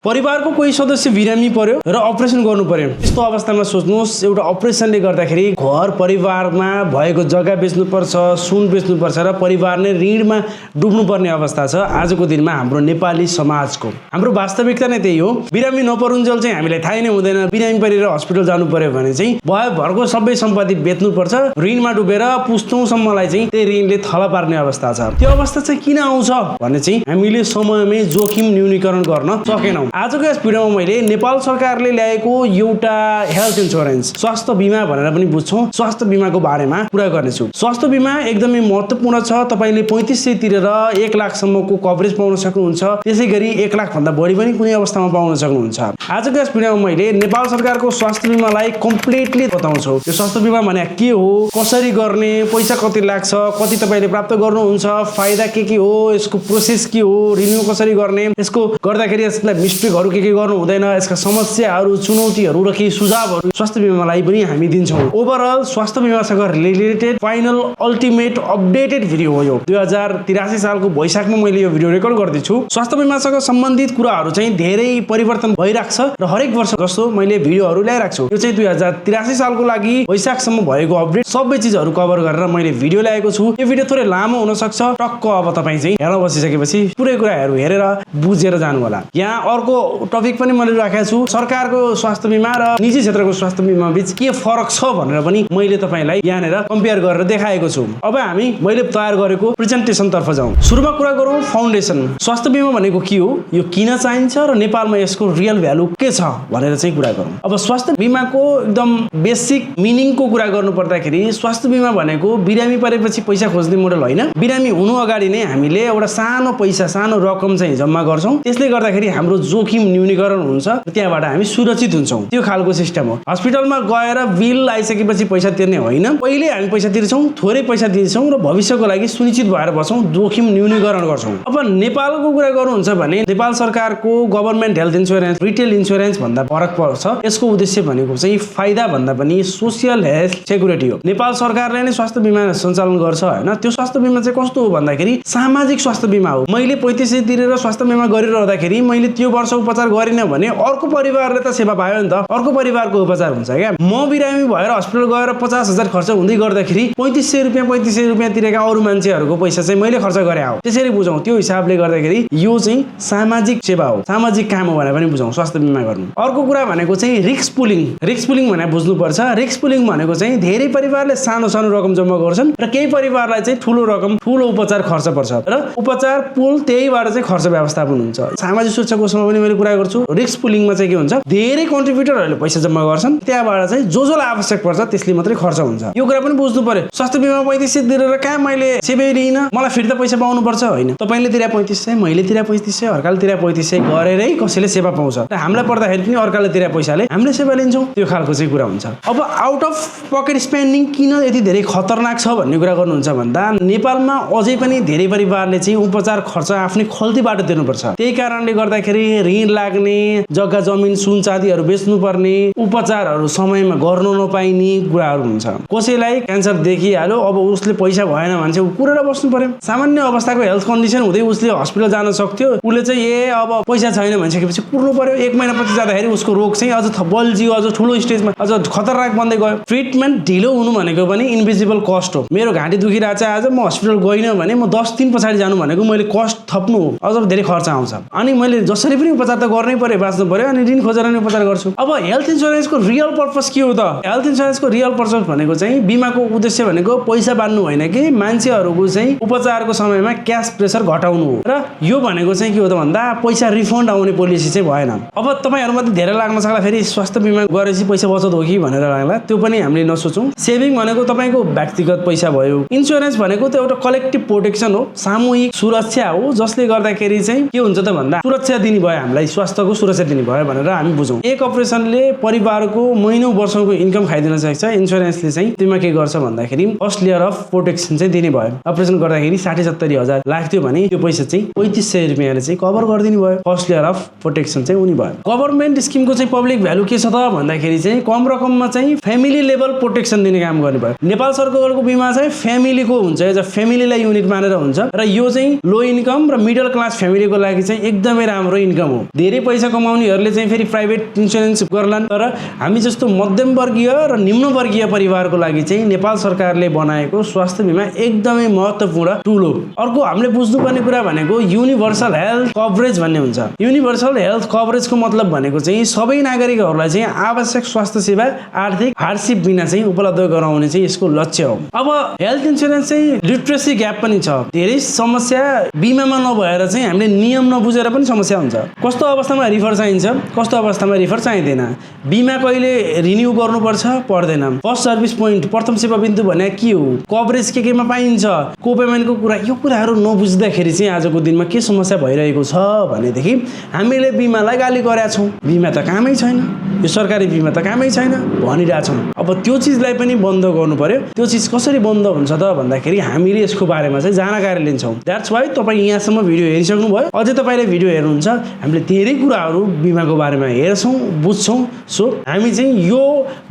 परिवारको कोही सदस्य बिरामी पर्यो र अपरेसन गर्नु पर्यो। यस्तो अवस्थामा सोच्नुहोस्, एउटा अपरेसनले गर्दाखेरि घर परिवारमा भएको जग्गा बेच्नुपर्छ, सुन बेच्नुपर्छ र परिवार नै ऋणमा डुब्नुपर्ने अवस्था छ आजको दिनमा हाम्रो नेपाली समाजको। हाम्रो वास्तविकता नै त्यही हो। बिरामी नपरुन्जेल चाहिँ हामीलाई थाहै नै हुँदैन। बिरामी परेर हस्पिटल जानु पर्यो भने चाहिँ भरको सबै सम्पत्ति बेच्नुपर्छ, ऋणमा डुबेर पुस्तौँसम्मलाई चाहिँ त्यही ऋणले थला पार्ने अवस्था छ। त्यो अवस्था चाहिँ किन आउँछ भने चाहिँ हामीले समयमै जोखिम न्यूनीकरण गर्न सकेनौँ। आजको यस भिडियोमा मैले नेपाल सरकारले ल्याएको एउटा हेल्थ इन्स्योरेन्स स्वास्थ्य बिमा भनेर पनि बुझ्छौँ, स्वास्थ्य बिमाको बारेमा कुरा गर्नेछु। स्वास्थ्य बिमा एकदमै महत्त्वपूर्ण छ। तपाईले 3500 तिरेर 1 लाखसम्मको कभरेज पाउन सक्नुहुन्छ। त्यसैगरी 1 लाख भन्दा बढी पनि कुनै अवस्थामा पाउन सक्नुहुन्छ। आजको यस भिडियोमा मैले नेपाल सरकारको स्वास्थ्य बिमालाई कम्प्लिटली बताउँछु। यो स्वास्थ्य बिमा भने के हो, कसरी गर्ने, पैसा कति लाग्छ, कति तपाईले प्राप्त गर्नुहुन्छ, फाइदा के हो, यसको प्रोसेस के हो, रिन्यू कसरी गर्ने, यसको गर्दाखेरि यसलाई मिस्टेकहरू के गर्नु हुँदैन, यसका समस्याहरू, चुनौतीहरू र केही सुझावहरू स्वास्थ्य बिमालाई पनि हामी दिन्छौँ। ओभरअल स्वास्थ्य बिमासँग related final ultimate updated video हो यो। 2083 सालको वैशाखमा मैले यो भिडियो रेकर्ड गर्दैछु। स्वास्थ्य बिमासँग सम्बन्धित कुराहरू चाहिँ धेरै परिवर्तन भइरहेको छ र हरेक वर्ष जस्तो मैले भिडियोहरू ल्याइरहेको छु। यो चाहिँ 2083 सालको लागि वैशाखसम्म भएको अपडेट सबै चिजहरू कभर गरेर मैले भिडियो ल्याएको छु। यो भिडियो थोरै लामो हुन सक्छ। टक्क अब तपाईँ चाहिँ हेर्न बसिसकेपछि पुरै कुराहरू हेरेर बुझेर जानु होला। यहाँ अर्को टपिक पनि मैले राखेको छु, सरकारको स्वास्थ्य बिमा र निजी क्षेत्रको स्वास्थ्य बिमा बीच के फरक छ भनेर पनि मैले तपाईलाई यहाँनिर कम्पेयर गरेर देखाएको छु। अब मैले तयार गरेको प्रेजेन्टेसन तर्फ जाउँ। सुरुमा कुरा गरौँ फाउन्डेसन। स्वास्थ्य बिमा भनेको के हो, यो किन चाहिन्छ र नेपालमा यसको रियल भ्यालु के छ भनेर चाहिँ कुरा गरौँ। अब स्वास्थ्य बिमाको एकदम बेसिक मिनिङको कुरा गर्नु पर्दाखेरि स्वास्थ्य बिमा भनेको बिरामी परेपछि पैसा खोज्ने मोडल होइन। बिरामी हुनु अगाडि नै हामीले एउटा सानो पैसा, सानो रकम चाहिँ जम्मा गर्छौँ। त्यसले गर्दाखेरि हाम्रो जोखिम न्यूनीकरण हुन्छ र त्यहाँबाट हामी सुरक्षित हुन्छौँ। त्यो खालको सिस्टम हो। हस्पिटलमा गएर बिल आइसकेपछि पैसा तिर्ने होइन। पहिले हामी पैसा तिर्छौँ, थोरै पैसा दिन्छौँ र भविष्यको लागि सुनिश्चित भएर बस्छौँ, जोखिम न्यूनीकरण गर्छौँ। अब नेपालको कुरा गर्नुहुन्छ भने नेपाल सरकारको government health insurance retail insurance भन्दा फरक पर्छ। यसको उद्देश्य भनेको चाहिँ फाइदा भन्दा पनि सोसियल हेल्थ सेक्युरिटी हो। नेपाल सरकारले नै स्वास्थ्य बिमा सञ्चालन गर्छ होइन। त्यो स्वास्थ्य बिमा चाहिँ कस्तो हो भन्दाखेरि सामाजिक स्वास्थ्य बिमा हो। मैले 3500 तिरेर स्वास्थ्य बिमा गरिरहँदाखेरि मैले त्यो वर्ष उपचार गरिनँ भने अर्को परिवारले त सेवा पायो नि त, अर्को परिवारको उपचार हुन्छ क्या। म बिरामी भएर हस्पिटल गएर 50,000 खर्च हुँदै गर्दाखेरि 3500 रुपियाँ तिरेका अरू मान्छेहरूको पैसा चाहिँ मैले खर्च गरे हो। त्यसरी बुझौँ। त्यो हिसाबले गर्दाखेरि यो चाहिँ सामाजिक सेवा हो, सामाजिक काम हो भनेर पनि बुझौँ स्वास्थ्य बिमा गर्नु। अर्को कुरा भनेको चाहिँ रिस्क पुलिङ। रिस्क पुलिङ भनेर बुझ्नुपर्छ। रिस्क पुलिङ भनेको चाहिँ धेरै परिवारले सानो सानो रकम जम्मा गर्छन् र केही परिवारलाई चाहिँ ठुलो रकम, ठुलो उपचार खर्च पर्छ र उपचार पुल त्यहीबाट चाहिँ खर्च व्यवस्थापन हुन्छ। सामाजिक सुरक्षा कोषमा पनि मैले कुरा गर्छु। रिस्क पुलिङमा चाहिँ के हुन्छ, धेरै कन्ट्रिब्युटरहरूले पैसा जम्मा गर्छन्, त्यहाँबाट चाहिँ जोलाई आवश्यक पर्छ त्यसले मात्रै खर्च हुन्छ। यो कुरा पनि बुझ्नु पर्यो। स्वास्थ्य बिमा 3500 तिरेर कहाँ मैले सेवै लिइनँ, मलाई फिर्ता पैसा पाउनु पर्छ होइन। तपाईँले तिरे 3500, मैले तिरे 3500, अर्काले तिरे 3500 गरेरै कसैले सेवा पाउँछ र हामीलाई पर्दाखेरि पनि अर्काले तिरे पैसाले हामीले सेवा लिन्छौँ। त्यो खालको चाहिँ कुरा हुन्छ। अब आउट अफ पकेट स्पेन्डिङ किन यति धेरै खतरनाक छ भन्ने कुरा गर्नुहुन्छ भन्दा नेपालमा अझै पनि धेरै परिवारले चाहिँ उपचार खर्च आफ्नै खल्तीबाट तिर्नुपर्छ। त्यही कारणले गर्दाखेरि ऋण लाग्ने, जग्गा जमिन सुन चाँदीहरू बेच्नुपर्ने, उपचारहरू समयमा गर्न नपाइने कुराहरू हुन्छ। कसैलाई क्यान्सर देखिहाल्यो, अब उसले पैसा भएन भने चाहिँ कुरेर बस्नु पर्यो। सामान्य अवस्थाको हेल्थ कन्डिसन हुँदै उसले हस्पिटल जान सक्थ्यो, उसले चाहिँ अब पैसा छैन भनिसकेपछि कुर्नु पर्यो। 1 महिनापछि जाँदाखेरि उसको रोग चाहिँ अझ बल्झियो, अझ ठुलो स्टेजमा, अझ खतरनाक बन्दै गयो। ट्रिटमेन्ट ढिलो हुनु भनेको पनि इन्भिजिबल कस्ट हो। मेरो घाँटी दुखिरहेको छ आज, म हस्पिटल गइनँ भने म 10 दिन पछाडि जानु भनेको मैले कस्ट थप्नु हो, अझ धेरै खर्च आउँछ। अनि मैले जसरी पनि उपचार त गर्नै पर्यो, बाँच्नु पर्यो, अनि ऋण खोजेर नै उपचार गर्छु। अब हेल्थ इन्स्योरेन्सको रियल पर्पस के हो त? हेल्थ इन्स्योरेन्सको रियल पर्पस भनेको चाहिँ बिमाको उद्देश्य भनेको पैसा बाँड्नु होइन कि मान्छेहरूको चाहिँ उपचारको समयमा क्यास प्रेसर घटाउनु हो। र यो भनेको चाहिँ के हो त भन्दा पैसा रिफन्ड आउने पोलिसी चाहिँ भएन। अब तपाईँहरूमध्ये धेरै लाग्न सक्ला फेरि स्वास्थ्य बिमा गरेपछि पैसा बचत हो कि भनेर लाग्ला। त्यो पनि हामीले नसोचौँ। सेभिङ भनेको तपाईँको व्यक्तिगत पैसा भयो। इन्स्योरेन्स भनेको त एउटा कलेक्टिभ प्रोटेक्सन हो, सामूहिक सुरक्षा हो, जसले गर्दाखेरि चाहिँ के हुन्छ त भन्दा सुरक्षा दिने भयो, हामीलाई स्वास्थ्यको सुरक्षा दिने भयो भनेर हामी बुझौँ। एक अपरेसनले परिवारको महिनौं वर्षको इन्कम खाइदिन सक्छ। इन्स्योरेन्सले चाहिँ त्यसमा के गर्छ भन्दाखेरि फर्स्ट लेयर अफ प्रोटेक्सन चाहिँ दिने भयो। अपरेसन गर्दाखेरि 60-70 हजार लाग्थ्यो भने त्यो पैसा चाहिँ 3500 रुपियाँले चाहिँ कभर गरिदिने भयो। फर्स्ट लेयर अफ प्रोटेक्सन चाहिँ उनी भयो। गभर्नमेन्ट स्किमको चाहिँ पब्लिक भ्यालु के छ त भन्दाखेरि चाहिँ कम रकममा चाहिँ फ्यामिली लेभल प्रोटेक्सन दिने काम गर्ने भयो। नेपाल सरकारको बिमा चाहिँ फ्यामिलीको हुन्छ, एज अ फ्यामिलीलाई युनिट मानेर हुन्छ र यो चाहिँ लो इन्कम र मिडल क्लास फ्यामिलीको लागि चाहिँ एकदमै राम्रो इन्कम हो। धेरै पैसा कमाउनेहरूले चाहिँ फेरि प्राइभेट इन्सुरेन्स गर्लान्, तर हामी जस्तो मध्यमवर्गीय र निम्नवर्गीय परिवारको लागि चाहिँ नेपाल सरकारले बनाएको स्वास्थ्य बिमा एकदमै महत्त्वपूर्ण टुल हो। अर्को हामीले बुझ्नुपर्ने कुरा भनेको युनिभर्सल हेल्थ कभरेज भन्ने हुन्छ। युनिभर्सल हेल्थ कभरेजको मतलब भनेको चाहिँ सबै नागरिकहरूलाई चाहिँ आवश्यक स्वास्थ्य सेवा आर्थिक हार्डसिप बिना चाहिँ उपलब्ध गराउने चाहिँ यसको लक्ष्य हो। अब हेल्थ इन्सुरेन्स चाहिँ लिटरेसी ग्याप पनि छ। धेरै समस्या बिमामा नभएर चाहिँ हामीले नियम नबुझेर पनि समस्या हुन्छ। कस्तो अवस्थामा रिफर चाहिन्छ, कस्तो अवस्थामा रिफर चाहिँदैन, बिमा कहिले रिन्यू गर्नुपर्छ पर्दैन, फर्स्ट सर्भिस पोइन्ट प्रथम सेवा बिन्दु भने के हो, कभरेज केमा पाइन्छ, को पेमेन्टको कुरा, यो कुराहरू नबुझ्दाखेरि चाहिँ आजको दिनमा के समस्या भइरहेको छ भनेदेखि हामीले बिमालाई गाली गरेका छौँ। बिमा त कामै छैन, यो सरकारी बिमा त कामै छैन भनिरहेछौँ। अब त्यो चिजलाई पनि बन्द गर्नु पर्यो। त्यो चिज कसरी बन्द हुन्छ त भन्दाखेरि हामीले यसको बारेमा चाहिँ जानकारी लिन्छौँ। द्याट्स वाइ तपाईँ यहाँसम्म भिडियो हेरिसक्नुभयो, अझै तपाईँले भिडियो हेर्नुहुन्छ। हामीले धेरै कुराहरू बिमाको बारेमा हेर्छौँ, बुझ्छौँ। सो हामी चाहिँ यो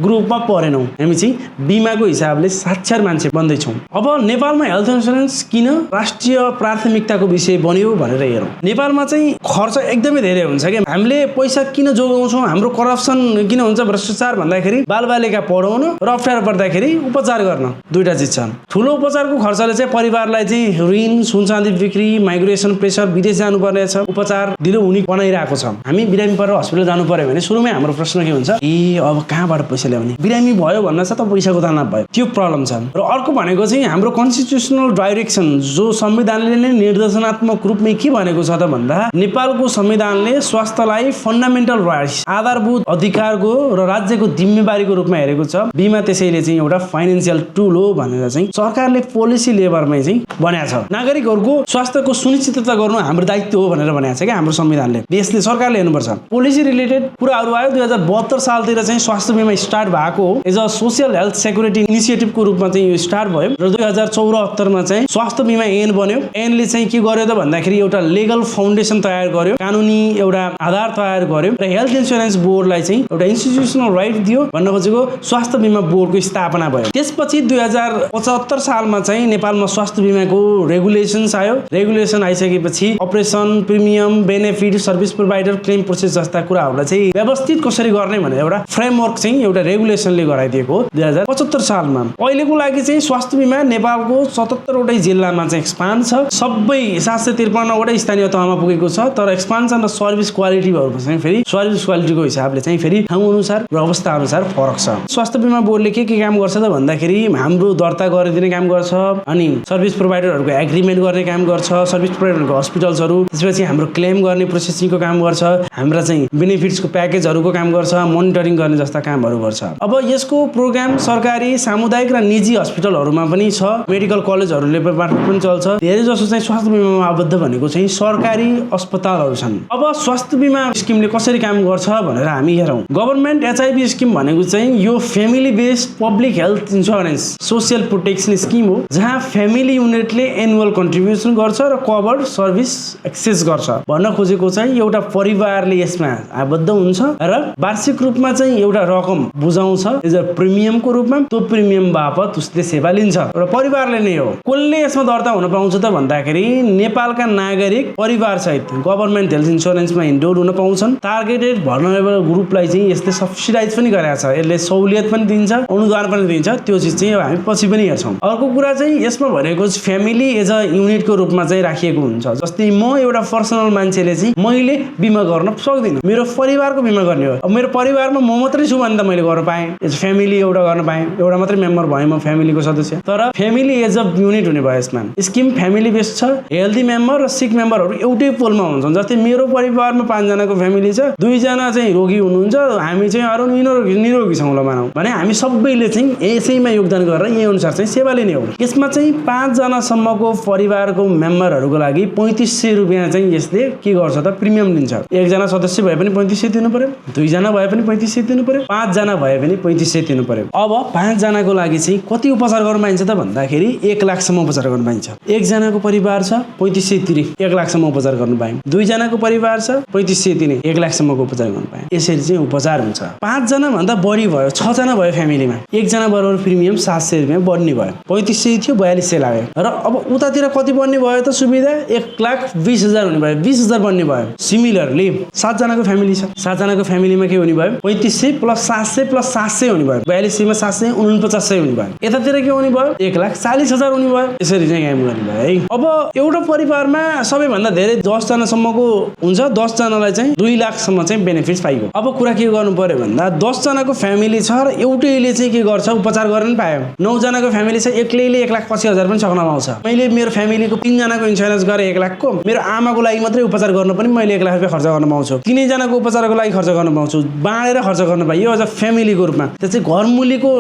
ग्रुपमा परेनौँ, हामी चाहिँ बिमाको हिसाबले साक्षर मान्छे बन्दैछौँ। अब नेपालमा हेल्थ इन्सुरेन्स किन राष्ट्रिय प्राथमिकताको विषय बन्यो भनेर हेरौँ। नेपालमा चाहिँ खर्च एकदमै धेरै हुन्छ कि हामीले पैसा किन जोगाउँछौँ, हाम्रो करप्सन किन हुन्छ, भ्रष्टाचार भन्दाखेरि बालबालिका पढाउन र अप्ठ्यारो पर्दाखेरि उपचार गर्न, दुईटा चिज छन्। ठुलो उपचारको खर्चले चाहिँ परिवारलाई चाहिँ ऋण, सुनचाँदी बिक्री, माइग्रेसन, प्रेसर, विदेश जानुपर्ने छ, उपचार ढिलो हुने बनाइरहेको छ। हामी बिरामी परेर हस्पिटल जानु पर्यो भने सुरुमै हाम्रो प्रश्न के हुन्छ, अब कहाँबाट पैसा ल्याउने, बिरामी भयो भन्न छ त पैसाको दाना भयो, त्यो प्रब्लम छ। र अर्को भनेको चाहिँ हाम्रो कन्स्टिट्युसनल डाइरेक्सन जो संविधानले नै निर्देशनात्मक रूपमै के भनेको छ त भन्दा नेपालको संविधानले स्वास्थ्यलाई फन्डामेन्टल राइट्स, आधारभूत अधिकारको र राज्यको जिम्मेवारीको रूपमा हेरेको छ। बिमा त्यसैले चाहिँ एउटा फाइनेन्सियल टुल हो भनेर चाहिँ सरकारले पोलिसी लेभलमै चाहिँ भनेको छ। नागरिकहरूको स्वास्थ्यको सुनिश्चितता गर्नु हाम्रो दायित्व हो भनेर भनेको छ क्या हाम्रो संविधानले। देशले, सरकारले हेर्नुपर्छ। पोलिसी रिलेटेड कुराहरू आयो। 2072 सालतिर चाहिँ स्वास्थ्य बिमा स्टार्ट भएको हो। As a social health security इनिसिएटिभको रूपमा चाहिँ यो स्टार्ट भयो र 2074 मा चाहिँ स्वास्थ्य बिमा ऐन बन्यो। ऐनले चाहिँ के गर्यो त भन्दाखेरि एउटा लिगल फाउन्डेसन तयार गर्यो, कानुनी एउटा आधार तयार गर्यो र हेल्थ इन्सुरेन्स बोर्डलाई चाहिँ एउटा इन्स्टिट्युसनल राइट दियो। भन्न खोजेको स्वास्थ्य बिमा बोर्डको स्थापना भयो। त्यसपछि 2075 सालमा चाहिँ नेपालमा स्वास्थ्य बिमाको रेगुलेसन्स आयो। रेगुलेसन आइसकेपछि operation, premium, benefit, service provider, claim process जस्ता कुराहरूलाई चाहिँ व्यवस्थित कसरी गर्ने भनेर एउटा फ्रेमवर्क चाहिँ एउटा रेगुलेसनले गराइदिएको हो 2075 सालमा। अहिलेको लागि चाहिँ स्वास्थ्य बिमा नेपालको 77 वटै जिल्लामा चाहिँ एक्सपान्ड छ। सबै 753 वटै स्थानीय तहमा पुगेको छ। तर एक्सपान्सन र सर्भिस क्वालिटीहरू चाहिँ फेरि सर्भिस क्वालिटीको हिसाबले चाहिँ फेरि ठाउँ अनुसार र अवस्था अनुसार फरक छ। स्वास्थ्य बिमा बोर्डले के काम गर्छ त भन्दाखेरि हाम्रो दर्ता गरिदिने काम गर्छ, अनि सर्भिस प्रोभाइडरहरूको एग्रिमेन्ट गर्ने काम गर्छ, सर्भिस प्रोभाइडरहरूको हस्पिटल्सहरू, त्यसपछि हाम्रो क्लेम गर्ने प्रोसेसिङको काम गर्छ, हाम्रा चाहिँ बेनिफिट्सको प्याकेजहरूको काम गर्छ, मोनिटरिङ गर्ने जस्ता कामहरू गर्छ। अब यसको प्रोग्राम सरकारी, सामुदायिक र निजी हस्पिटलहरूमा पनि छ, मेडिकल कलेजहरूले पनि चल्छ। धेरै जसो चाहिँ स्वास्थ्य बिमामा आबद्ध भनेको चाहिँ सरकारी अस्पतालहरू छन्। अब स्वास्थ्य बिमा स्किमले कसरी काम गर्छ भनेर हामी हेरौँ। गभर्नमेन्ट एचआइभी स्किम भनेको चाहिँ यो family based public health insurance social protection scheme हो, जहाँ फ्यामिली युनिटले एनुअल कन्ट्रिब्युसन गर्छ र कभर्ड सर्भिस एक्सेस गर्छ। भन्न खोजेको चाहिँ एउटा परिवारले यसमा आबद्ध हुन्छ र वार्षिक रूपमा चाहिँ एउटा रकम बुझाउँछ एज अ प्रिमियमको रूपमा। त्यो प्रिमियम बापत उसले सेवा लिन्छ र परिवारले नै हो। कसले यसमा दर्ता हुन पाउँछ त भन्दाखेरि नेपालका नागरिक परिवार सहित गभर्नमेन्ट हेल्थ इन्सुरेन्समा इनरोल हुन पाउँछन्। टार्गेटेड भर्नरेबल ग्रुपलाई चाहिँ यसले सब्सिडाइज पनि गरेको छ, यसले सहुलियत पनि दिन्छ, अनुदान पनि दिन्छ। त्यो चिज चाहिँ हामी पछि पनि हेर्छौँ। अर्को कुरा चाहिँ यसमा भनेको फ्यामिली एज अ युनिटको रूपमा चाहिँ राखिएको हुन्छ। जस्तै म एउटा पर्सनल मान्छेले चाहिँ मैले बिमा गर्न सक्दिनँ, मेरो परिवारको बिमा गर्ने हो। अब मेरो परिवारमा म मात्रै छु भने त मैले गर्न पाएँ, एज फ्यामिली एउटा गर्न पाएँ, एउटा मात्रै मेम्बर भएँ म फ्यामिलीको सदस्य। तर फ्यामिली एज अ युनिट हुने भयो यसमा। स्किम फ्यामिली बेस्ड छ। हेल्दी मेम्बर र सिक मेम्बरहरू एउटै पोलमा हुन्छन्। जस्तै मेरो परिवारमा 5 जनाको फ्यामिली छ, 2 जना चाहिँ रोगी हुनुहुन्छ, हामी चाहिँ अरू निरोगी छौँ ल मानौँ भने हामी सबैले चाहिँ यसैमा योगदान गरेर यही अनुसार चाहिँ सेवा लिने हो। यसमा चाहिँ 5 जनासम्मको परिवारको मेम्बरहरूको लागि 3500 रुपियाँ चाहिँ यसले के गर्छ त प्रिमियम लिन्छ। 1 जना सदस्य भए पनि 3500 दिनु पर्यो, 2 जना भए पनि 3500 दिनु पर्यो, 5 जना भए पनि 3500 दिनु पर्यो। अब 5 जनाको लागि चाहिँ कति उपचार गर्न पाइन्छ त भन्दाखेरि 1 लाखसम्म उपचार गर्न पाइन्छ। 1 जनाको परिवार छ 3500 तिरे 1 लाखसम्म उपचार गर्न पाइन्छ। 2 जनाको परिवार छ 3500 तिरे 1 लाखसम्मको उपचार गर्न पाइन्छ। यसरी चाहिँ उपचार हुन्छ। 5 जना भन्दा बढी भयो, 6 जना भयो फ्यामिलीमा, 1 जना बराबर प्रिमियम 700 रुपियाँ बढ्ने भयो। 3500 थियो 4200 लाग्यो। र अब उतातिर कति बढ्ने भयो त सुविधा 1,20,000 हुने भयो, 20,000 बढ्ने भयो। सिमिलरली 7 जनाको फ्यामिली छ, 7 जनाको फ्यामिलीमा के हुने भयो 3500 प्लस 700 प्लस 700 हुने भयो, 4200 मा 700 49,000 हुने भयो। यतातिर के हुने भयो 1,40,000 हुने भयो। यसरी चाहिँ काम गर्ने भयो है। अब एउटा परिवारमा सबैभन्दा धेरै 10 जनासम्मको हुन्छ, 10 जनालाई चाहिँ 2 लाखसम्म चाहिँ बेनिफिट्स पाइयो। अब कुरा के गर्नु पर्यो भन्दा 10 जनाको फ्यामिली छ र एउटैले चाहिँ के गर्छ उपचार गर्न पायो। 9 जनाको फ्यामिली छ, एक्लैले 1,80,000 पनि सक्न पाउँछ। मैले मेरो फ्यामिलीको 3 जनाको इन्स्योरेन्स गरे 1 लाखको, मेरो आमाको लागि मात्रै उपचार गर्न पनि मैले 1 लाख रुपैयाँ खर्च गर्न पाउँछु। 3 जनाको उपचारको लागि खर्च गर्न पाउँछु, बाँडेर खर्च गर्न पाइयो एज अ फ्यामिलीको रूपमा। त्यो चाहिँ घरमुलीको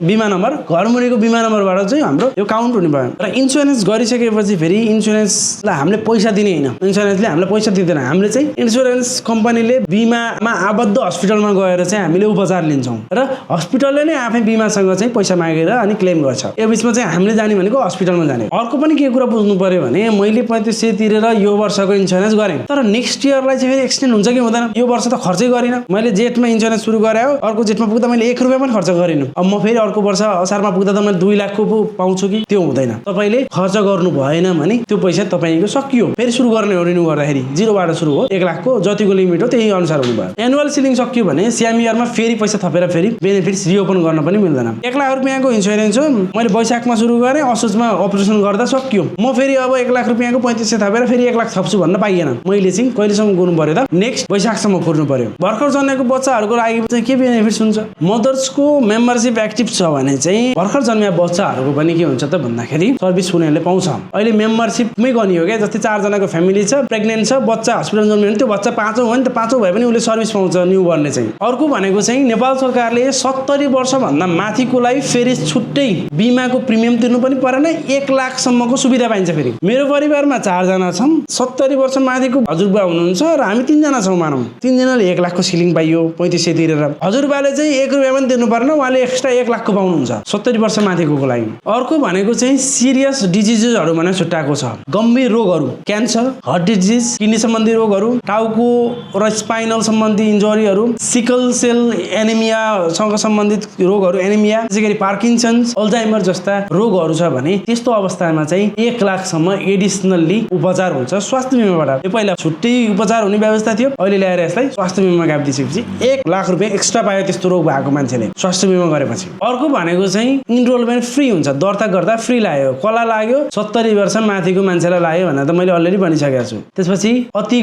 बिमा नम्बर, घरमुलीको बिमा नम्बरबाट चाहिँ हाम्रो यो काउन्ट हुने भयो। र इन्स्योरेन्स गरिसकेपछि फेरि इन्स्योरेन्सलाई हामीले पैसा दिने होइन, इन्स्योरेन्सले हामीलाई पैसा दिँदैन। हामीले चाहिँ इन्स्योरेन्स कम्पनीले बिमामा आबद्ध हस्पिटलमा गएर चाहिँ हामीले उपचार लिन्छौँ र हस्पिटलले नै आफै बिमासँग चाहिँ पैसा मागेर अनि क्लेम गर्छ। यो बिचमा चाहिँ हामीले जाने भनेको हस्पिटलमा जाने। अर्को पनि के कुरा बुझ्नु पर्यो भने मैले 3500 तिरेर यो वर्षको इन्स्योरेन्स गरेँ, तर नेक्स्ट इयरलाई चाहिँ फेरि एक्सटेन्ड हुन्छ कि हुँदैन। यो वर्ष त खर्चै गरिनँ, मैले जेठमा इन्स्योरेन्स सुरु गरेँ, अर्को जेठमा पुग्दा मैले 1 रुपियाँ पनि खर्च गरिनँ। अब म फेरि अर्को वर्ष असारमा पुग्दा त मैले 2 लाखको पाउँछु कि? त्यो हुँदैन। तपाईँले खर्च गर्नु भएन भने त्यो पैसा तपाईँको सकियो, फेरि सुरु गर्ने हो। रिन्यू गर्दाखेरि 0बाट सुरु हो, 1 लाखको जतिको लिमिट हो त्यही अनुसार हुनु भयो। एनुअल सिलिङ सकियो भने स्याम इयरमा फेरि पैसा थपेर फेरि बेनिफिट्स रिओपन गर्न पनि मिल्दैन। 1 लाख रुपियाँको इन्स्योरेन्स हो, मैले वैशाखमा सुरु गरेँ, असोजमा अपरेसन गर्दा सकियो। म फेरि अब 1 लाख रुपियाँको 3500 थपेर फेरि 1 लाख थप्छु भन्न पाइएन। मैले चाहिँ कहिलेसम्म गर्नु पर्यो त? नेक्स्ट वैशाखसम्म कुर्नु पर्यो। भर्खर जन्मेको बच्चाहरूको लागि चाहिँ के बेनिफिट्स हुन्छ? मदर्सको मेम्बरसिप एक्टिभ छ भने चाहिँ भर्खर जन्मिया बच्चाहरूको पनि के हुन्छ त भन्दाखेरि सर्भिस उनीहरूले पाउँछ। अहिले मेम्बरसिपमै गर्ने हो क्या, जस्तै 4 जनाको फ्यामिली छ, प्रेग्नेन्ट छ, बच्चा हस्पिटल जन्मियो भने त्यो बच्चा 5औं हो नि त, 5औं भए पनि उसले सर्भिस पाउँछ न्यू बर्नले चाहिँ। अर्को भनेको चाहिँ नेपाल सरकारले 70 वर्षभन्दा माथिकोलाई फेरि छुट्टै बिमाको प्रिमियम तिर्नु पनि परेन, 1 लाखसम्मको सुविधा पाइन्छ। फेरि मेरो परिवारमा 4 जना छौँ, 70 वर्ष माथिको हजुरबा हुनुहुन्छ र हामी 3 जना छौँ मानौँ, 3 जनाले 1 लाखको सिलिङ पाइयो 3500 तिरेर। हजुरबाले चाहिँ 1 रुपियाँ पनि तिर्नु परेन, उहाँले एक्स्ट्रा 1 लाखको पाउनुहुन्छ 70 वर्ष माथिको लागि। अर्को भनेको चाहिँ सिरियस डिजिजेसहरू भनेर छुट्टाएको छ, गम्भीर रोगहरू, क्यान्सर, हार्ट डिजिज, किडनी सम्बन्धी रोगहरू, टाउको र स्पाइनल सम्बन्धी इन्जरीहरू, सिकल सेल एनिमियासँग सम्बन्धित रोगहरू, एनिमिया, त्यसै गरी पार्किन्सन्स, अल्जाइमर जस्ता रोगहरू छ भने त्यस्तो अवस्थामा चाहिँ 1 लाखसम्म एडिसनल्ली उपचार हुन्छ स्वास्थ्य बिमाबाट। यो पहिला छुट्टै उपचार हुने व्यवस्था थियो, अहिले ल्याएर यसलाई स्वास्थ्य बिमा गाभिदिएपछि 1 लाख रुपियाँ एक्स्ट्रा पायो त्यस्तो रोग भएको मान्छेले स्वास्थ्य बिमा गरेपछि। अर्को भनेको चाहिँ इनरोलमेन्ट फ्री हुन्छ, दर्ता गर्दा फ्री लाग्यो। कसलाई लाग्यो? 70 वर्ष माथिको मान्छेलाई लाग्यो भनेर त मैले अलरेडी भनिसकेको छु। त्यसपछि अति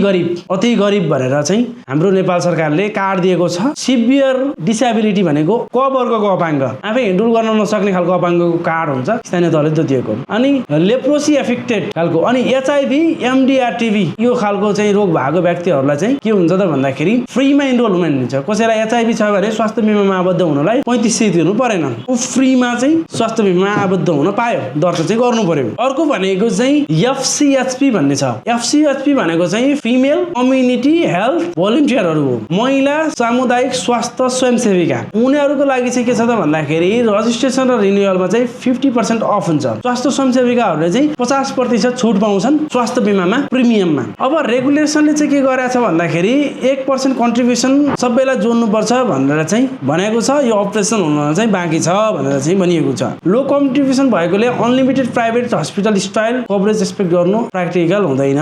गरिब भनेर चाहिँ हाम्रो नेपाल सरकारले कार्ड दिएको छ। सिभियर डिसेबिलिटी भनेको क वर्गको अपाङ्ग, आफै हेन्डल गर्न नसक्ने खालको अपाङ्गको कार्ड हुन्छ स्थानीय तहले दिएको। अनि लेप्रोसी एफेक्टेड खालको, अनि एचआइभी, एमडिआरटिभी यो खालको चाहिँ रोग भएको व्यक्तिहरूलाई चाहिँ के हुन्छ त भन्दाखेरि फ्रीमा इनरोलमेन्ट हुन्छ। कसैलाई एचआइभी छ भने स्वास्थ्य बिमामा आबद्ध हुनलाई 3500 तिर्नु परेन, ऊ फ्रीमा चाहिँ स्वास्थ्य बिमामा आबद्ध हुन पायो, दर्ता चाहिँ गर्नु पर्यो। अर्को भनेको चाहिँ एफसीएचपी भन्ने छ। एफसीएचपी भनेको चाहिँ फिमेल कम्युनिटी हेल्थ भोलिन्टियरहरू हो, महिला सामुदायिक स्वास्थ्य स्वयंसेविका। उनीहरूको लागि चाहिँ के छ त भन्दाखेरि रजिस्ट्रेसन र रिन्युअलमा चाहिँ 50% अफ हुन्छ। स्वास्थ्य स्वयंसेविकाहरूले चाहिँ 50% छुट पाउँछन् स्वास्थ्य बिमामा प्रिमियममा। अब रेगुलेसनले चाहिँ के गरेछ भन्दाखेरि 1% कन्ट्रिब्युसन सबैलाई जोड्नुपर्छ भनेर चाहिँ भनेको छ। यो अपरेसन हुन चाहिँ बाँकी छ भनेर चाहिँ भनिएको छ। लो कन्ट्रिब्युसन भएकोले unlimited private hospital style coverage expect गर्नु प्र्याक्टिकल हुँदैन।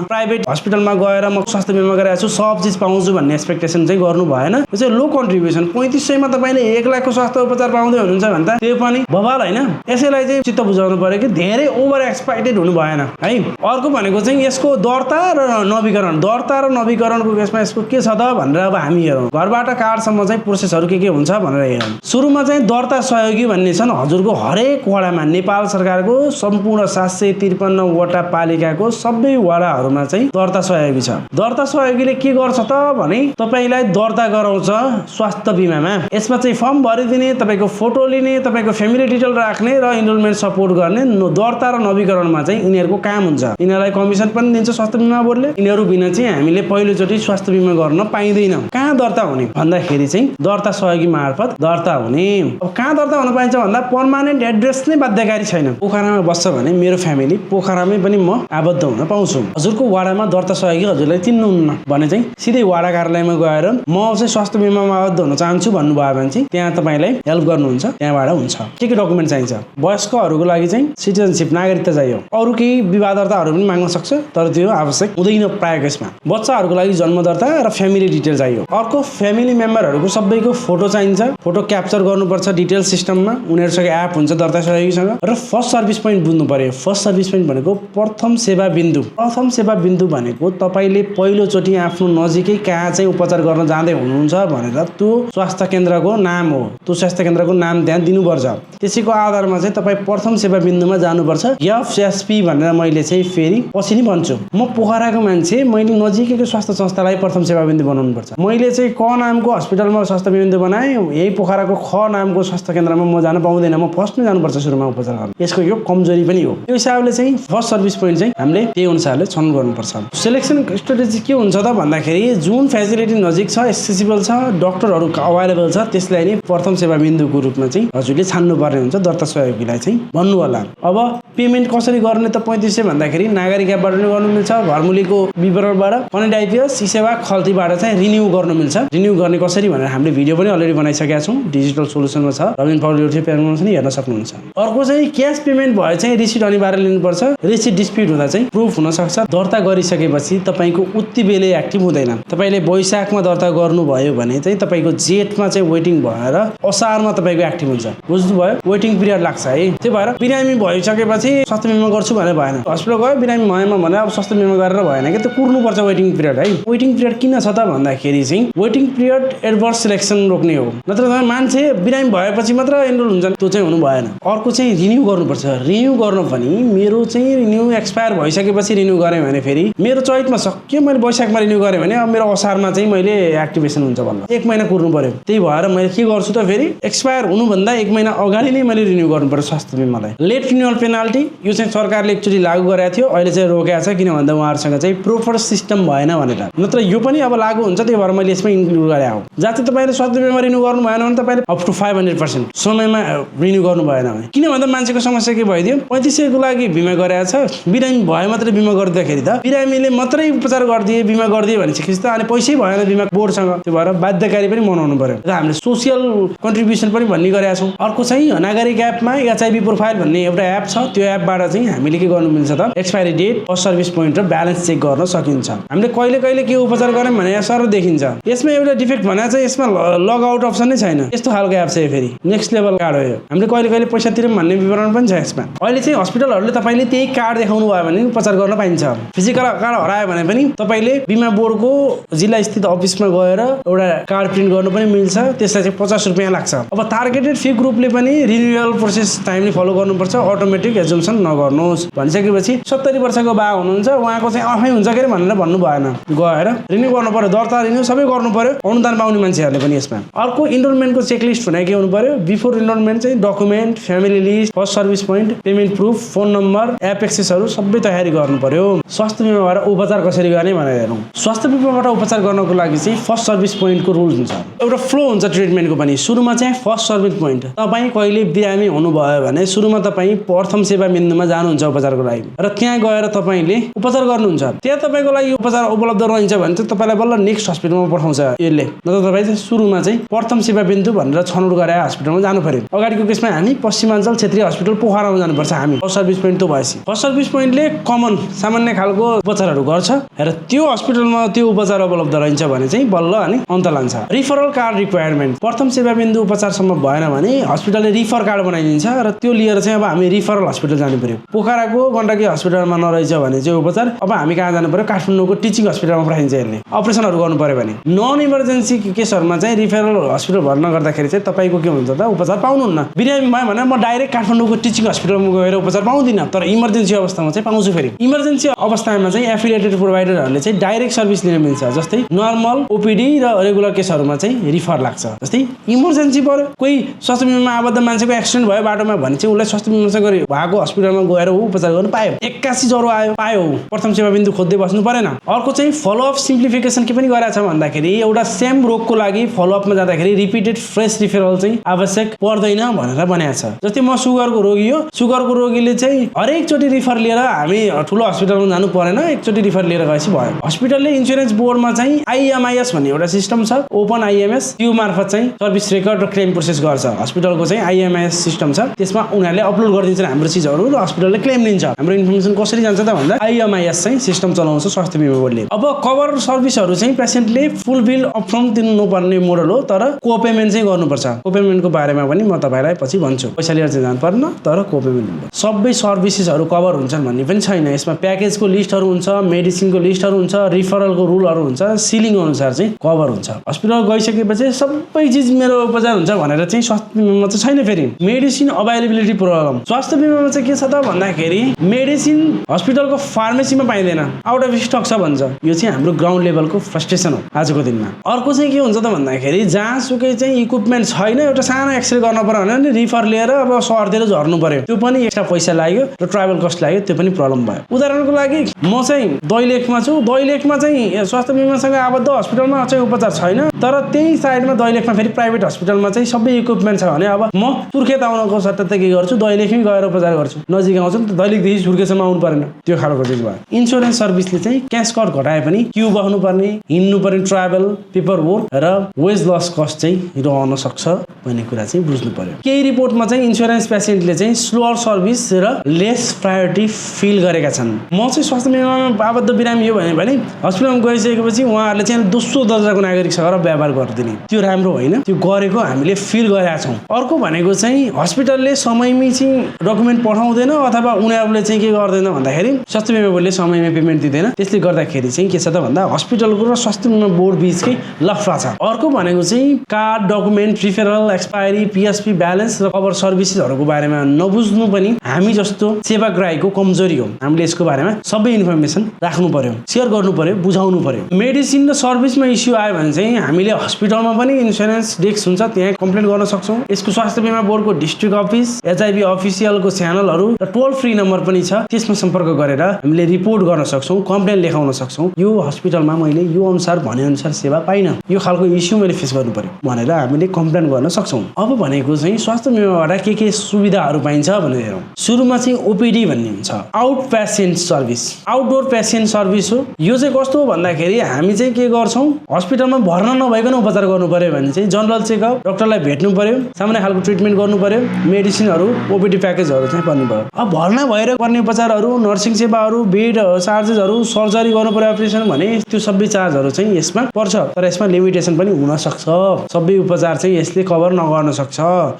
प्राइभेट हस्पिटलमा गएर म स्वास्थ्य बिमा गरेको छु सब चिज पाउँछु भन्ने एक्सपेक्टेसन चाहिँ गर्नु भएन। यो चाहिँ लो कन्ट्रिब्युसन। 3500 मा तपाईँले 1 लाखको स्वास्थ्य उपचार पाउँदै हुनुहुन्छ भने त त्यो पनि बवाल होइन। यसैलाई चाहिँ चित्त बुझाउनु पर्यो कि धेरै ओभर एक्सपेक्टेड हुनु भएन है। अर्को भनेको चाहिँ यसको दर्ता र नवीकरण। दर्ता र नवीकरणको केसमा यसको के छ त भनेर अब हामी हेरौँ। घरबाट कार्डसम्म चाहिँ प्रोसेसहरू के हुन्छ भनेर हेरौँ। सुरुमा चाहिँ दर्ता सहयोगी भन्ने छन्। हजुरको हरेक वडामा नेपाल सरकारको सम्पूर्ण 753 वटा पालिकाको सबै वडाहरूमा चाहिँ दर्ता सहयोगी छ। दर्ता सहयोगीले के गर्छ त भने तपाईँलाई दर्ता गराउँछ स्वास्थ्य बिमामा। यसमा चाहिँ फर्म भरिदिने, तपाईँको फोटो लिने, तपाईँको फ्यामिली डिटेल राख्ने र इनरोलमेन्ट सपोर्ट गर्ने। दर्ता र नवीकरणमा चाहिँ यिनीहरूको काम हुन्छ। यिनीहरूलाई कमिसन पनि दिन्छ स्वास्थ्य बिमा बोर्डले। यिनीहरू बिना चाहिँ हामीले पहिलोचोटि स्वास्थ्य बिमा गर्न पाइँदैन। कहाँ कहाँ दर्ता हुने भन्दाखेरि चाहिँ दर्ता सहयोगी मार्फत दर्ता हुने। अब कहाँ दर्ता हुन पाइन्छ भन्दा पर्मानेन्ट एड्रेस नै बाध्यकारी छैन। पोखरामा बस्छ भने मेरो फ्यामिली पोखरामै पनि म आबद्ध हुन पाउँछु। हजुरको वाडामा दर्ता सहयोगी हजुरलाई चिन्नुहुन्न भने चाहिँ सिधै वाडा कार्यालयमा गएर म चाहिँ स्वास्थ्य बिमामा आबद्ध हुन चाहन्छु भन्नुभयो भने चाहिँ त्यहाँ तपाईँलाई हेल्प गर्नुहुन्छ, त्यहाँबाट हुन्छ। के डकुमेन्ट चाहिन्छ? वयस्कहरूको लागि चाहिँ सिटिजनसिप नागरिकता चाहियो। अरू केही विवाह दर्ताहरू पनि माग्न सक्छ तर त्यो आवश्यक हुँदैन प्रायः केसमा। बच्चाहरूको लागि जन्म दर्ता र फ्यामिली डिटेल चाहियो। अर्को फ्यामिली मेम्बरहरूको सबैको फोटो चाहिन्छ। फोटो क्याप्चर गर्नुपर्छ डिटेल सिस्टममा। उनीहरूसँग एप हुन्छ दर्ता सहयोगीसँग। र फर्स्ट सर्भिस पोइन्ट बुझ्नु पर्यो। फर्स्ट सर्भिस पोइन्ट भनेको प्रथम सेवा बिन्दु। प्रथम सेवा बिन्दु भनेको तपाईँले पहिलोचोटि आफ्नो नजिकै कहाँ चाहिँ उपचार गर्न जाँदै हुनुहुन्छ भनेर त्यो स्वास्थ्य केन्द्रको नाम हो। त्यो स्वास्थ्य केन्द्रको नाम त्यहाँ दिनुपर्छ। त्यसैको आधारमा चाहिँ तपाईँ प्रथम सेवा बिन्दुमा जानुपर्छ। एफएसपी भनेर मैले चाहिँ फेरि पछि नै भन्छु। म पोखराको मान्छे, मैले नजिकैको स्वास्थ्य संस्थालाई प्रथम सेवा बिन्दु बनाउनु पर्छ। मैले चाहिँ क नामको हस्पिटलमा स्वास्थ्य बिन्दु बनाएँ, यही पोखराको ख नामको स्वास्थ्य केन्द्रमा म जान पाउँदैन। म फर्स्टमै जानुपर्छ सुरुमा उपचार गर्न। यसको यो कमजोरी पनि हो। त्यो हिसाबले चाहिँ फर्स्ट सर्भिस पोइन्ट चाहिँ हामीले त्यही अनुसारले छनौट गर्नुपर्छ। सेलेक्सन स्ट्रेटेजी के हुन्छ त भन्दाखेरि जुन फेसिलिटी नजिक छ, एक्सेसिबल छ, डक्टरहरू अभाइलेबल छ त्यसलाई नै प्रथम सेवा बिन्दुको रूपमा चाहिँ हजुरले छान्नुपर्ने हुन्छ। दर्ता सहयोगीलाई चाहिँ भन्नु होला। अब पेमेन्ट कसरी गर्ने त 3500 भन्दाखेरि नागरिक एपबाट पनि गर्नु मिल्छ, घरमुलीको विवरणबाट, कनेक्ट आइपिएस, सेवा खल्तीबाट चाहिँ रिन्यू गर्नु मिल्छ। रिन्यू गर्ने कसरी भनेर हामीले भिडियो पनि अलरेडी बनाइसकेका छौँ। डिजिटल सोलुसनमा छ, रबिन पाउल युट्युब च्यानलमा पनि हेर्न सक्नुहुन्छ। अर्को चाहिँ क्यास पेमेन्ट भए चाहिँ रिसिट अनिवार्य लिनुपर्छ। रिसिट डिस्प्युट हुँदा चाहिँ प्रुफ हुन सक्छ। दर्ता गरिसकेपछि तपाईँको उति बेलै एक्टिभ हुँदैन। तपाईँले वैशाखमा दर्ता गर्नुभयो भने चाहिँ तपाईँको जेठमा चाहिँ वेटिङ भएर असारमा तपाईँको एक्टिभ हुन्छ। बुझ्नुभयो? वेटिङ पिरियड लाग्छ है। त्यही भएर बिरामी भइसकेपछि स्वास्थ्य बिमा गर्छु भने भएन। हस्पिटल गयो बिरामी भएन भने अब स्वास्थ्य बिमा गरेर भएन कि त्यो कुर्नुपर्छ वेटिङ पिरियड है। वेटिङ पिरियड किन छ त भन्दाखेरि चाहिँ वेटिङ पिरियड एडभर्स सिलेक्सन रोक्ने हो। नत्र मान्छे बिरामी भएपछि मात्र एनरोल हुन्छ, त्यो चाहिँ हुनु भएन। अर्को चाहिँ रिन्यू गर्नुपर्छ। रिन्यू गर्न पनि मेरो चाहिँ रिन्यू एक्सपायर भइसकेपछि रिन्यू गरेँ भने फेरि मेरो चैतमा सक्यो, मैले वैशाखमा रिन्यू गरेँ भने अब मेरो असारमा चाहिँ मैले एक्टिभेसन हुन्छ भन्दा 1 महिना कुर्नु पर्यो। त्यही भएर मैले के गर्छु त फेरि एक्सपायर हुनुभन्दा 1 महिना अगाडि नै मैले रिन्यू गर्नु पर्यो स्वास्थ्य बिमालाई। लेट रिन्युअल पेनाल्टी यो चाहिँ सरकारले एक्चुअली लागू गरेको थियो, अहिले चाहिँ रोकेको छ किन भन्दा उहाँहरूसँग चाहिँ प्रोपर सिस्टम भएन भनेर। नत्र यो पनि अब लागू हुन्छ, त्यही भएर मैले यसमा इन्क्लुड गरे हो। जहाँ चाहिँ तपाईँले स्वास्थ्य बिमा रिन्यू गर्नु भएन भने तपाईँले अप टु 500% समयमा रिन्यू गर्नु भएन भने। किन भन्दा मान्छेको समस्या के भइदियो, 3500 को लागि बिमा गरेको छ, बिरामी भए मात्रै बिमा गर्दाखेरि त बिरामीले मात्रै उपचार गरिदिए बिमा गरिदिए भनेपछि त अनि पैसै भएन बिमा बोर्डसँग। त्यो भएर बाध्यकारी पनि बनाउनु पर्यो। र हामीले सोसियल कन्ट्रिब्युसन पनि भन्ने गरेका छौँ। अर्को चाहिँ नागरिक एपमा एचआइभी प्रोफाइल भन्ने एउटा एप छ। त्यो एपबाट चाहिँ हामीले के गर्नु मिल्छ त expiry date, first service point र ब्यालेन्स चेक गर्न सकिन्छ। हामीले कहिले कहिले के उपचार गर्यौँ भने सर देखिन्छ। यसमा एउटा डिफेक्ट भने चाहिँ यसमा लग आउट अप्सन नै छैन। यस्तो खालको एप छ फेरि नेक्स्ट लेभल कार्ड हो यो। हामीले कहिले कहिले पैसा तिरौँ भन्ने विवरण पनि छ यसमा। अहिले चाहिँ हस्पिटलहरूले तपाईँले त्यही कार्ड देखाउनु भयो भने उपचार गर्न पाइन्छ। फिजिकल कार्ड हरायो भने पनि तपाईँले बिमा बोर्डको जिल्ला स्थित अफिसमा गएर एउटा कार्ड प्रिन्ट गर्नु पनि मिल्छ। त्यसलाई चाहिँ 50 रुपियाँ लाग्छ। अब टार्गेटेड फी ग्रुपले पनि रिन्युअल प्रोसेस टाइमली फलो गर्नुपर्छ। अटोमेटिक एजम्सन नगर्नुहोस् भनिसकेपछि 70 वर्षको बा हुनुहुन्छ उहाँको चाहिँ आफै हुन्छ के भनेर भन्नु भएन। गएर रिन्यू गर्नु पर्यो, दर्ता रिन्यू सबै गर्नु पर्यो अनुदान पाउने मान्छेहरूले पनि यसमा। अर्को इनरोलमेन्टको चेकलिस्ट हुने के हुनु पर्यो, बिफोर इनरोलमेन्ट चाहिँ document, family list, first service point, payment proof, phone number, app एक्सेसहरू सबै तयारी गर्नु पर्यो। स्वास्थ्य बिमाबाट उपचार कसरी गर्ने भनेर हेरौँ। स्वास्थ्य बिमाबाट उपचार गर्नको लागि चाहिँ फर्स्ट सर्भिस पोइन्टको रुल हुन्छ। एउटा फ्लो हुन्छ ट्रिटमेन्टको पनि। सुरुमा चाहिँ फर्स्ट सर्भिस पोइन्ट, तपाईँ कहिले बिरामी हुनुभयो भने सुरुमा तपाईँ प्रथम सेवा बिन्दुमा जानुहुन्छ उपचारको लागि र त्यहाँ गएर तपाईँले उपचार गर्नुहुन्छ। त्यहाँ तपाईँको लागि उपचार उपलब्ध रहन्छ भने चाहिँ तपाईँलाई बल्ल नेक्स्ट हस्पिटलमा पठाउँछ यसले। नत्र तपाईँ चाहिँ सुरुमा चाहिँ प्रथम सेवा बिन्दु भनेर छनौट गरेर हस्पिटलमा जानु पर्यो। अगाडिको केसमा हामी पश्चिमाञ्चल क्षेत्रीय हस्पिटल पोखरामा जानुपर्छ हामी। फर्स्ट सर्भिस पोइन्ट त्यो भएपछि फर्स्ट सर्भिस पोइन्टले कमन सामान्य खालको उपचारहरू गर्छ र त्यो हस्पिटलमा त्यो उपचार उपलब्ध रहन्छ भने चाहिँ बल्ल अनि अन्त लान्छ। रिफरल कार्ड रिक्वायरमेन्ट, प्रथम सेवा बिन्दु उपचारसम्म भएन भने हस्पिटलले रिफर कार्ड बनाइदिन्छ र त्यो लिएर चाहिँ अब हामी रिफरल हस्पिटल जानु पर्यो। पोखराको गण्डकी हस्पिटलमा नरहेछ भने चाहिँ उपचार अब हामी कहाँ जानु पर्यो, काठमाडौँको टिचिङ हस्पिटलमा पठाइन्छ। यसले अपरेसनहरू गर्नु पर्यो भने नन इमर्जेन्सी केसहरूमा चाहिँ रिफरल हस्पिटल भर्ना गर्दाखेरि चाहिँ तपाईँको के हुन्छ त उपचार पाउनुहुन्न। बिरामी भयो भने म डाइरेक्ट काठमाडौँको टिचिङ हस्पिटलमा गएर उपचार पाउँदिनँ, तर इमर्जेन्सी अवस्थामा चाहिँ पाउँछु। फेरि इमर्जेन्सी अवस्थामा चाहिँ एफिलिएटेड प्रोभाइडरहरूले चाहिँ डाइरेक्ट सर्भिस लिन मिल्छ। जस्तै नर्मल ओपिडी र रेगुलर केसहरूमा चाहिँ रिफर लाग्छ। जस्तै इमर्जेन्सी पर्यो, कोही स्वास्थ्य बिमामा आबद्ध मान्छेको एक्सिडेन्ट भयो बाटोमा भने चाहिँ उसलाई स्वास्थ्य बिमासँग भएको हस्पिटलमा गएर उपचार गर्नु पायो। 81 ज्वरो आयो पायो, प्रथम सेवा बिन्दु खोज्दै बस्नु परेन। अर्को चाहिँ फलोअप सिम्प्लिफिकेसन के पनि गरेको छ भन्दाखेरि भन्दाखेरि एउटा सेम रोगको लागि फलोअपमा जाँदाखेरि रिपिटेड फ्रेस रिफरल चाहिँ आवश्यक पर्दैन भनेर भनेको छ। जस्तै म सुगरको रोगी हो, सुगरको रोगीले चाहिँ हरेकचोटि रिफर लिएर हामी ठुलो हस्पिटलमा जानु परेन, एकचोटि रिफर लिएर गएपछि भयो। हस्पिटलले इन्सुरेन्स बोर्डमा चाहिँ आइएमआइएस भन्ने एउटा सिस्टम छ, ओपन आइएमएस, त्यो मार्फत चाहिँ सर्भिस रेकर्ड र क्लेम प्रोसेस गर्छ। हस्पिटलको चाहिँ आइएमआइएस सिस्टम छ, त्यसमा उनीहरूले अपलोड गरिदिन्छ हाम्रो चिजहरू र हस्पिटलले क्लेम लिन्छ। हाम्रो इन्फर्मेसन कसरी जान्छ त भन्दा आइएमआइएस चाहिँ सिस्टम चलाउँछ स्वास्थ्य बिमा बोर्डले। अब कभर सर्भिसहरू चाहिँ पेसेन्टले फुल बिल अपफ्रन्ट तिर्नुपर्ने मोडल हो, तर कोपेमेन्ट चाहिँ गर्नुपर्छ। कोपेमेन्टको बारेमा पनि म तपाईँलाई पछि भन्छु। पैसा लिएर चाहिँ जानु पर्दैन, तर कोपेमेन्ट सबै सर्भिसेसहरू कभर हुन्छन् भन्ने पनि छैन। यसमा प्याकेजको लिस्टहरू हुन्छ, मेडिसिनको लिस्टहरू हुन्छ, रिफरलको रुलहरू हुन्छ, सिलिङ अनुसार चाहिँ कभर हुन्छ। हस्पिटल गइसकेपछि सबै चिज मेरो उपचार हुन्छ भनेर चाहिँ स्वास्थ्य बिमामा चाहिँ छैन। फेरि मेडिसिन अभाइलेबिलिटी प्रब्लम स्वास्थ्य बिमामा चाहिँ के छ त भन्दाखेरि मेडिसिन हस्पिटलको फार्मेसीमा पाइँदैन, आउट अफ स्टक छ भन्छ। यो चाहिँ हाम्रो ग्राउन्ड लेभलको फ्रस्ट्रेसन हो आजको दिनमा। अर्को चाहिँ के हुन्छ त भन्दाखेरि जहाँसुकै चाहिँ इक्विपमेन्ट छैन, एउटा सानो एक्सरे गर्न पर्यो भने रिफर लिएर अब सहरतिर झर्नु पर्यो, त्यो पनि एक्स्ट्रा पैसा लाग्यो र ट्राभल कस्ट लाग्यो, त्यो पनि प्रब्लम भयो। उदाहरणको लागि म चाहिँ दैलेखमा छु, दैलेखमा चाहिँ स्वास्थ्य बिमासँग आबद्ध हस्पिटलमा चाहिँ उपचार छैन, तर त्यही साइडमा दैलेखमा फेरि प्राइभेट हस्पिटलमा चाहिँ सबै इक्विपमेन्ट छ भने अब म सुर्खेत आउनको सट्टा त के गर्छु, दैलेखमै गएर उपचार गर्छु। नजिक आउँछ नि त, दैलेखदेखि सुर्खेतसम्म आउनु परेन, त्यो खालको चिज भयो। इन्सुरेन्स सर्भिसले चाहिँ क्यास कट घटाए पनि क्यु बस्नु पर्ने, हिँड्नु पर्ने, ट्राभल, पेपर वर्क र वेज लस कस्ट चाहिँ रहन सक्छ भन्ने कुरा चाहिँ बुझ्नु पर्यो। केही रिपोर्टमा चाहिँ इन्सुरेन्स पेसेन्टले चाहिँ स्लोअर सर्भिस र लेस प्रायोरिटी फिल गरेका छन्। म चाहिँ स्वास्थ्य बिमामा आबद्ध बिरामी हो भने हस्पिटलमा गइसकेपछि उहाँहरूले चाहिँ दोस्रो दर्जाको नागरिकसँग व्यवहार गरिदिने, त्यो राम्रो होइन। त्यो गरेको हामीले फिल गरेका छौँ। अर्को भनेको चाहिँ हस्पिटलले समयमै चाहिँ डकुमेन्ट पठाउँदैन अथवा उनीहरूले चाहिँ के गर्दैन भन्दाखेरि स्वास्थ्य बिमा बोर्डले समयमा पेमेन्ट दिँदैन। त्यसले गर्दाखेरि चाहिँ के छ त भन्दा हस्पिटलको र स्वास्थ्य बिमा बोर्ड बिचकै लफडा छ। अर्को भनेको चाहिँ card, document, referral, expiry, PSP balance र कभर सर्भिसेसहरूको बारेमा नबुझ्नु पनि हामी जस्तो सेवाग्राहीको कमजोरी हो। हामीले यसको बारेमा सबै इन्फर्मेसन राख्नु पर्यो, सेयर गर्नु पर्यो, बुझाउनु पर्यो। मेडिसिन र सर्भिसमा इस्यु आयो भने चाहिँ हामीले हस्पिटलमा पनि इन्सुरेन्स डेस्क हुन्छ, त्यहाँ कम्प्लेन गर्न सक्छौँ। यसको स्वास्थ्य बिमा बोर्डको डिस्ट्रिक्ट अफिस, एचआइभी अफिसियलको च्यानलहरू र टोल फ्री नम्बर पनि छ, त्यसमा सम्पर्क गरेर हामीले रिपोर्ट गर्न सक्छौँ, कम्प्लेन लेखाउन सक्छौँ। यो हस्पिटलमा मैले यो अनुसार भने अनुसार सेवा पाइनँ, यो खालको इस्यु मैले फेस गर्नु पर्यो भनेर हामीले कम्प्लेन गर्न सक्छौँ। अब भनेको चाहिँ स्वास्थ्य बिमाबाट के सुविधाहरू पाइन्छ भनेर हेरौँ। सुरुमा चाहिँ ओपिडी भन्ने हुन्छ, out patient service, outdoor patient service हो। यो चाहिँ कस्तो हो भन्दाखेरि हामी चाहिँ के गर्छौँ, हस्पिटलमा भर्ना नभइकन उपचार गर्नु पर्यो भने चाहिँ जनरल चेकअप, डक्टरलाई भेट्नु पर्यो, सामान्य खालको ट्रिटमेन्ट गर्नु पर्यो, मेडिसिनहरू, ओपिडी प्याकेजहरू चाहिँ पर्नु पर्यो। अब भर्ना भएर गर्ने उपचारहरू, नर्सिङ सेवाहरू, बेड चार्जेसहरू, सर्जरी गर्नु पर्यो, अपरेसन भने त्यो सबै चार्जहरू चाहिँ यसमा पर्छ। तर यसमा लिमिटेसन पनि हुन सक्छ, सबै उपचार चाहिँ यसले कभर नगर्न सक्छ।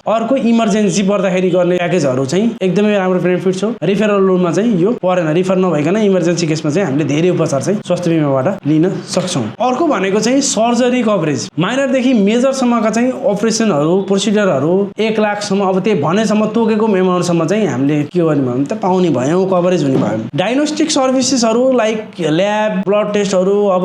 अर्को इमर्जेन्सी पर्दाखेरि गर्ने प्याकेजहरू चाहिँ एकदमै राम्रो बेनिफिट छ। रिफरल रुममा चाहिँ यो परेन, रिफर नभइकन इमर्जेन्सी केसमा चाहिँ हामीले धेरै उपचार चाहिँ स्वास्थ्य बिमाबाट लिन सक्छौँ। अर्को भनेको चाहिँ सर्जरी कभरेज, माइनरदेखि मेजरसम्मका चाहिँ अपरेसनहरू, प्रोसिडरहरू 1 लाखसम्म, अब त्यो भनेसम्म तोकेको एमाउन्टसम्म चाहिँ हामीले के गर्ने भयो भने त पाउने भयौँ, कभरेज हुने भयो। डायग्नोस्टिक सर्भिसेसहरू लाइक ल्याब, ब्लड टेस्टहरू, अब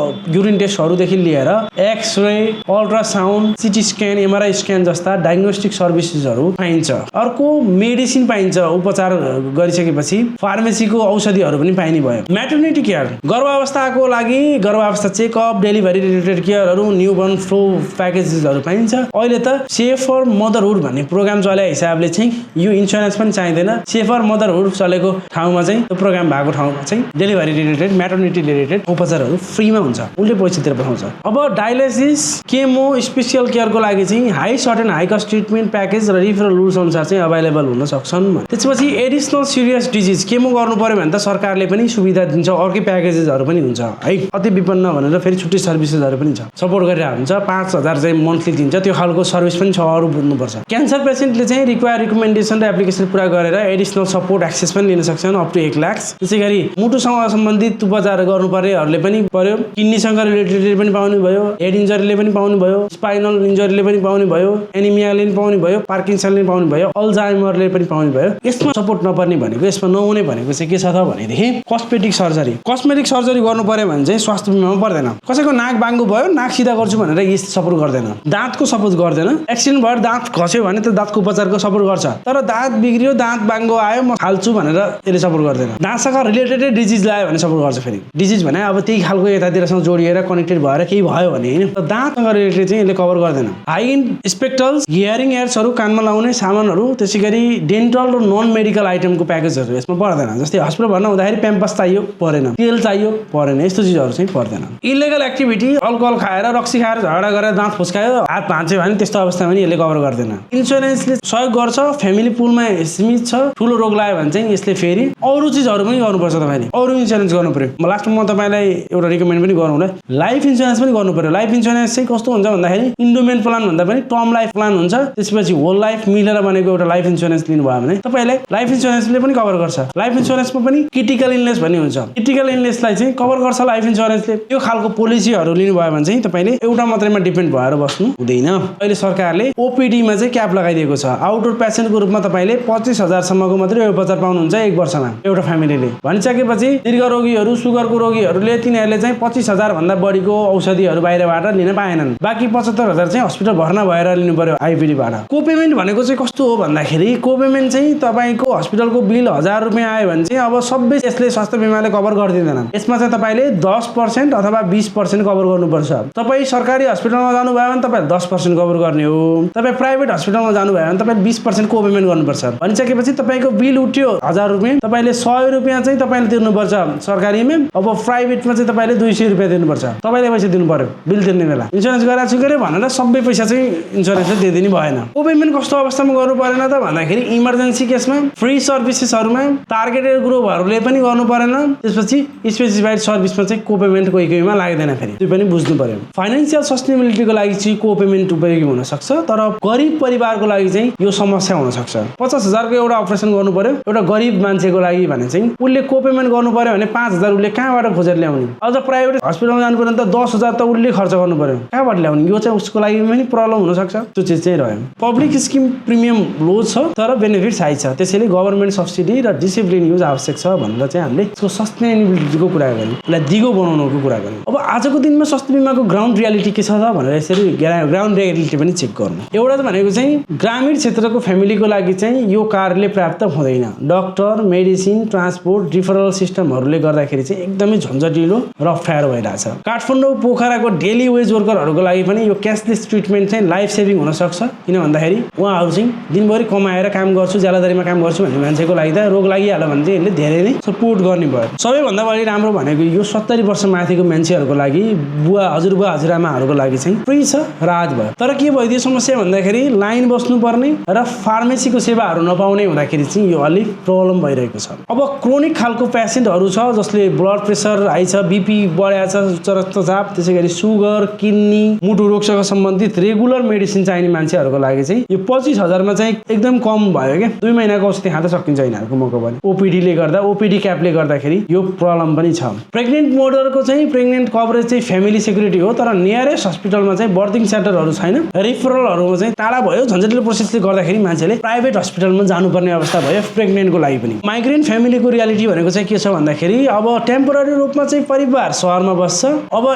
युरिन टेस्टहरूदेखि लिएर x ray, ultrasound, CT scan, MRI scan जस्ता डायग्नोस्टिक सर्भिसेसहरू पाइन्छ। अर्को मेडिसिन पाइन्छ, उपचार गरिसकेपछि फार्मेसीको औषधिहरू पनि पाइने भयो। म्याटर्निटी केयर, गर्भावस्थाको लागि गर्भावस्था चेकअप, डेलिभरी रिलेटेड केयरहरू, न्युबर्न फ्लो प्याकेजेसहरू पाइन्छ। अहिले त सेफ फर मदरहुड भन्ने प्रोग्राम चले हिसाबले चाहिँ यो इन्सुरेन्स पनि चाहिँदैन। सेफ फर मदरहुड चलेको ठाउँमा चाहिँ त्यो प्रोग्राम भएको ठाउँमा चाहिँ डेलिभरी रिलेटेड, म्याटर्निटी रिलेटेड उपचारहरू फ्रीमा हुन्छ, उल्टे पैसातिर पठाउँछ। अब डायलाइसिस, केमो, स्पेसियल केयरको लागि चाहिँ high short and high cost treatment package र रिफरल रुल्स अनुसार चाहिँ अभाइलेबल हुन सक्छन्। त्यसपछि एडिसनल सिरियस डिजिज केमो गर्नु पर्यो भने त सरकारले पनि सुविधा दिन्छ, अर्कै प्याकेजेसहरू पनि हुन्छ है। अति विपन्न भनेर फेरि छुट्टै सर्भिसेसहरू पनि छ, सपोर्ट गरिरहेको हुन्छ। 5,000 चाहिँ मन्थली दिन्छ, त्यो खालको सर्भिस पनि छ, अरू बुझ्नुपर्छ। क्यान्सर पेसेन्टले चाहिँ रिक्वायर रिकमेन्डेसन र एप्लिकेसन पुरा गरेर एडिसनल सपोर्ट एक्सेस पनि लिन सक्छन् अप टु 1 लाख। त्यसै गरी मुटुसँग सम्बन्धित उपचार गर्नु पर्नेहरूले पनि पर्यो, किडनीसँग रिलेटेडले पनि पाउनु भयो, हेड इन्जरीले पनि पाउनु भयो, स्पाइनल इन्जरीले पनि पाउनु भयो, एनिमियाले पनि पाउनु भयो, पार्किन्सनले पनि पाउनु भयो, अल्जाइमरले पनि पाउनु भयो। यसमा सपोर्ट नपर्ने भनेको, यसमा नहुने भनेको चाहिँ के छ त भनेदेखि कस्मेटिक सर्जरी। कस्मेटिक सर्जरी गर्नु पर्यो भने चाहिँ स्वास्थ्य बिमामा पर्दैन। कसैको नाक बाङ्गो भयो, नाक सिधा गर्छु भनेर यस सपोर्ट गर्दैन, दाँतको सपोर्ट गर्दैन। एक्सिडेन्ट भएर दाँत खस्यो भने त दाँतको उपचारको सपोर्ट गर्छ, तर दाँत बिग्रियो, दाँत बाङ्गो आयो, म हाल्छु भनेर यसले सपोर्ट गर्दैन। दाँतसँग रिलेटेड डिजिज लाग्यो भने सपोर्ट गर्छ। फेरि डिजिज भने अब त्यही खालको यतातिरसँग जोडिएर कनेक्टेड भएर केही भयो भने हैन दाँतसँग रिलेटेड चाहिँ यसले कभर गर्दैन। हाई स्पेक्टल्स, हियरिङ एड्सहरू, कानमा लाउने सामानहरू, त्यसैगरी डेन्टल र नन मेडिकल आइटमको प्याकेजहरू यसमा पर्दैन। जस्तै हस्पिटल भर्ना हुँदाखेरि प्याम्पस चाहियो परेन, तेल चाहियो परेन, यस्तो चिजहरू चाहिँ पर्दैन। इलिगल एक्टिभिटी, अल्कोहल खाएर रक्सी खाएर झगडा गरेर दाँत फुस्कायो हात भाँच्यो भने त्यस्तो अवस्थामा पनि यसले कभर गर्दैन। इन्स्योरेन्सले सहयोग गर्छ, फ्यामिली पुलमा सीमित छ, ठुलो रोग लाग्यो भने चाहिँ यसले फेरि अरू चिजहरू पनि गर्नुपर्छ। तपाईँले अरू इन्स्योरेन्स गर्नु पर्यो। लास्टमा म तपाईँलाई एउटा रिकमेन्ड पनि गरौँ होला, लाइफ इन्स्योरेन्स पनि गर्नु पर्यो। लाइफ इन्स्योरेन्स चाहिँ कस्तो हुन्छ भन्दाखेरि इन्डोमेन्ट प्लान भन्दा पनि टर्म लाइफ प्लान हुन्छ। त्यसपछि होल लाइफ मिलेर बनेको एउटा लाइफ इन्स्योरेन्स लिनुभयो भने तपाईँलाई लाइफ इन्स्योरेन्सले पनि कभर गर्छ। लाइफ इन्स्योरेन्समा पनि क्रिटिकल इलनेस भन्ने हुन्छ, क्रिटिकल इलनेसलाई चाहिँ कभर गर्छ लाइफ इन्स्योरेन्सले। त्यो खालको पोलिसीहरू लिनुभयो भने चाहिँ तपाईँले एउटा मात्रैमा डिपेन्ड भएर बस्नु हुँदैन। अहिले सरकारले ओपिडीमा चाहिँ क्याप लगाइदिएको छ। आउटडोर पेसेन्टको रूपमा तपाईँले 25,000 सम्मको मात्रै उपचार पाउनुहुन्छ एक वर्षमा एउटा फ्यामिलीले। भनिसकेपछि दीर्घ रोगीहरू, सुगरको रोगीहरूले तिनीहरूले चाहिँ 25,000 भन्दा बढीको औषधिहरू बाहिरबाट लिन पाएनन्। बाँकी 75,000 चाहिँ हस्पिटल भर्ना भएर लिनु पर्यो आइपिडीबाट। कोपेमेन्ट भनेको चाहिँ कस्तो हो भन्दाखेरि कोपेमेन्ट चाहिँ तपाईँको हस्पिटलको बिल 1000 रुपियाँ आयो भने चाहिँ अब सबै यसले स्वास्थ्य बिमाले कभर गरिदिँदैन। यसमा चाहिँ तपाईँले 10% अथवा 20% कभर गर्नुपर्छ। तपाईँ सरकारी हस्पिटलमा जानुभयो भने तपाईँले 10% कभर गर्ने हो। तपाईँ प्राइभेट हस्पिटलमा जानुभयो भने तपाईँले 20% कोपेमेन्ट गर्नुपर्छ। भनिसकेपछि तपाईँको बिल उठ्यो 1000 रुपियाँ, तपाईँले 100 रुपियाँ चाहिँ तपाईँले तिर्नुपर्छ सरकारीमा। अब प्राइभेटमा चाहिँ तपाईँले 200 रुपियाँ दिनुपर्छ। तपाईँले पैसा दिनु पर्यो बिल तिर्ने बेला। इन्स्योरेन्स गराएको छु गरे भनेर सबै पैसा चाहिँ इन्स्योरेन्सले दिइदिनु भएन। कोपेमेन्ट कस्तो अवस्थामा गर्नु परेन त भन्दाखेरि इमर्जेन्सी केसमा, फ्री सर्भिसेसहरूमा, टार्गेटेड ग्रुपहरूले पनि गर्नु परेन। त्यसपछि स्पेसिफाइड सर्भिसमा चाहिँ कोपेमेन्ट कोही कोहीमा लाग्दैन। फेरि त्यो पनि बुझ्नु पर्यो। फाइनेन्सियल सस्टेनेबिलिटीको लागि चाहिँ कोपेमेन्ट उपयोगी हुन सक्छ, तर गरिब परिवारको लागि चाहिँ यो समस्या हुन सक्छ। 50,000 को एउटा अपरेसन गर्नु पर्यो एउटा गरिब मान्छेको लागि भने चाहिँ उसले कोपेमेन्ट गर्नु पर्यो भने 5,000 उसले कहाँबाट खोजेर ल्याउने। अझ प्राइभेट हस्पिटलमा जानु पर्यो भने त 10,000 त उसले खर्च गर्नु पर्यो, कहाँबाट ल्याउने। यो चाहिँ उसको लागि पनि प्रब्लम हुन सक्छ। त्यो चिज चाहिँ रह्यो। पब्लिक स्किम प्रिमियम लो छ तर बेनिफिट्स हाई छ, त्यसैले गभर्नमेन्ट सब्सिडी र डिसिप्लिन युज आवश्यक छ भनेर चाहिँ हामीले यसको सस्टेनेबिलिटीको कुरा गर्यौँ, यसलाई दिगो बनाउनुको कुरा गर्यौँ। अब आजको दिनमा स्वास्थ्य बिमाको ग्राउन्ड रियालिटी के छ त भनेर यसरी ग्राउन्ड रियालिटी पनि चेक गर्नु। एउटा त भनेको चाहिँ ग्रामीण क्षेत्रको फ्यामिलीको लागि चाहिँ यो कार्यले प्राप्त हुँदैन। डक्टर, मेडिसिन, ट्रान्सपोर्ट, रिफरल सिस्टमहरूले गर्दाखेरि चाहिँ एकदमै झन्झटिलो र अप्ठ्यारो भइरहेछ। काठमाडौँ पोखराको डेली वेज वर्करहरूको लागि पनि यो क्यासलेस ट्रिटमेन्ट चाहिँ लाइफ सेभिङ हुन सक्छ। किन भन्दाखेरि उहाँहरू चाहिँ दिनभरि कमाएर काम गर्छु, ज्यालादारीमा काम गर्छु भन्ने मान्छेको लागि त रोग लागिहाल्यो भने चाहिँ यसले धेरै नै सपोर्ट गर्ने भयो। सबैभन्दा बढी राम्रो भनेको यो 70 वर्ष माथिको मान्छेहरूको लागि, बुवा हजुरबुवा हजुरआमाहरूको लागि चाहिँ फ्री छ, राहत भयो। तर के भइदियो समस्या भन्दाखेरि लाइन बस्नुपर्ने र फार्मेसीको सेवाहरू नपाउने हुँदाखेरि चाहिँ यो अलिक प्रब्लम भइरहेको छ। अब क्रोनिक खालको पेसेन्टहरू छ जसले ब्लड प्रेसर हाई छ, बिपी बढेको छ, उच्च रक्तचाप, त्यसै गरी सुगर, किडनी, मुटु रोगसँग सम्बन्धित रेगुलर मेडिसिन चाहिने मान्छेहरूको लागि चाहिँ यो 25,000 मा चाहिँ एकदम कम भयो क्या। 2 महिनाको औषधि खाँदा सकिन्छ यिनीहरूको मौका पनि। ओपिडीले गर्दा, ओपिडी क्यापले गर्दाखेरि यो प्रब्लम पनि छ। प्रेग्नेन्ट मदरको चाहिँ प्रेग्नेन्ट कभरेज चाहिँ फ्यामिली सेक्युरिटी हो, तर नियरेस्ट हस्पिटलमा चाहिँ बर्थिङ सेन्टरहरू छैन। रिफरलहरूमा चाहिँ टाढा भयो, झन्झटिलो प्रोसेसले गर्दाखेरि मान्छेले प्राइभेट हस्पिटलमा जानुपर्ने अवस्था भयो प्रेग्नेन्टको लागि पनि। माइग्रेन्ट फ्यामिलीको रियालिटी भनेको चाहिँ के छ भन्दाखेरि अब टेम्पोररी रूपमा चाहिँ परिवार सहरमा बस्छ। अब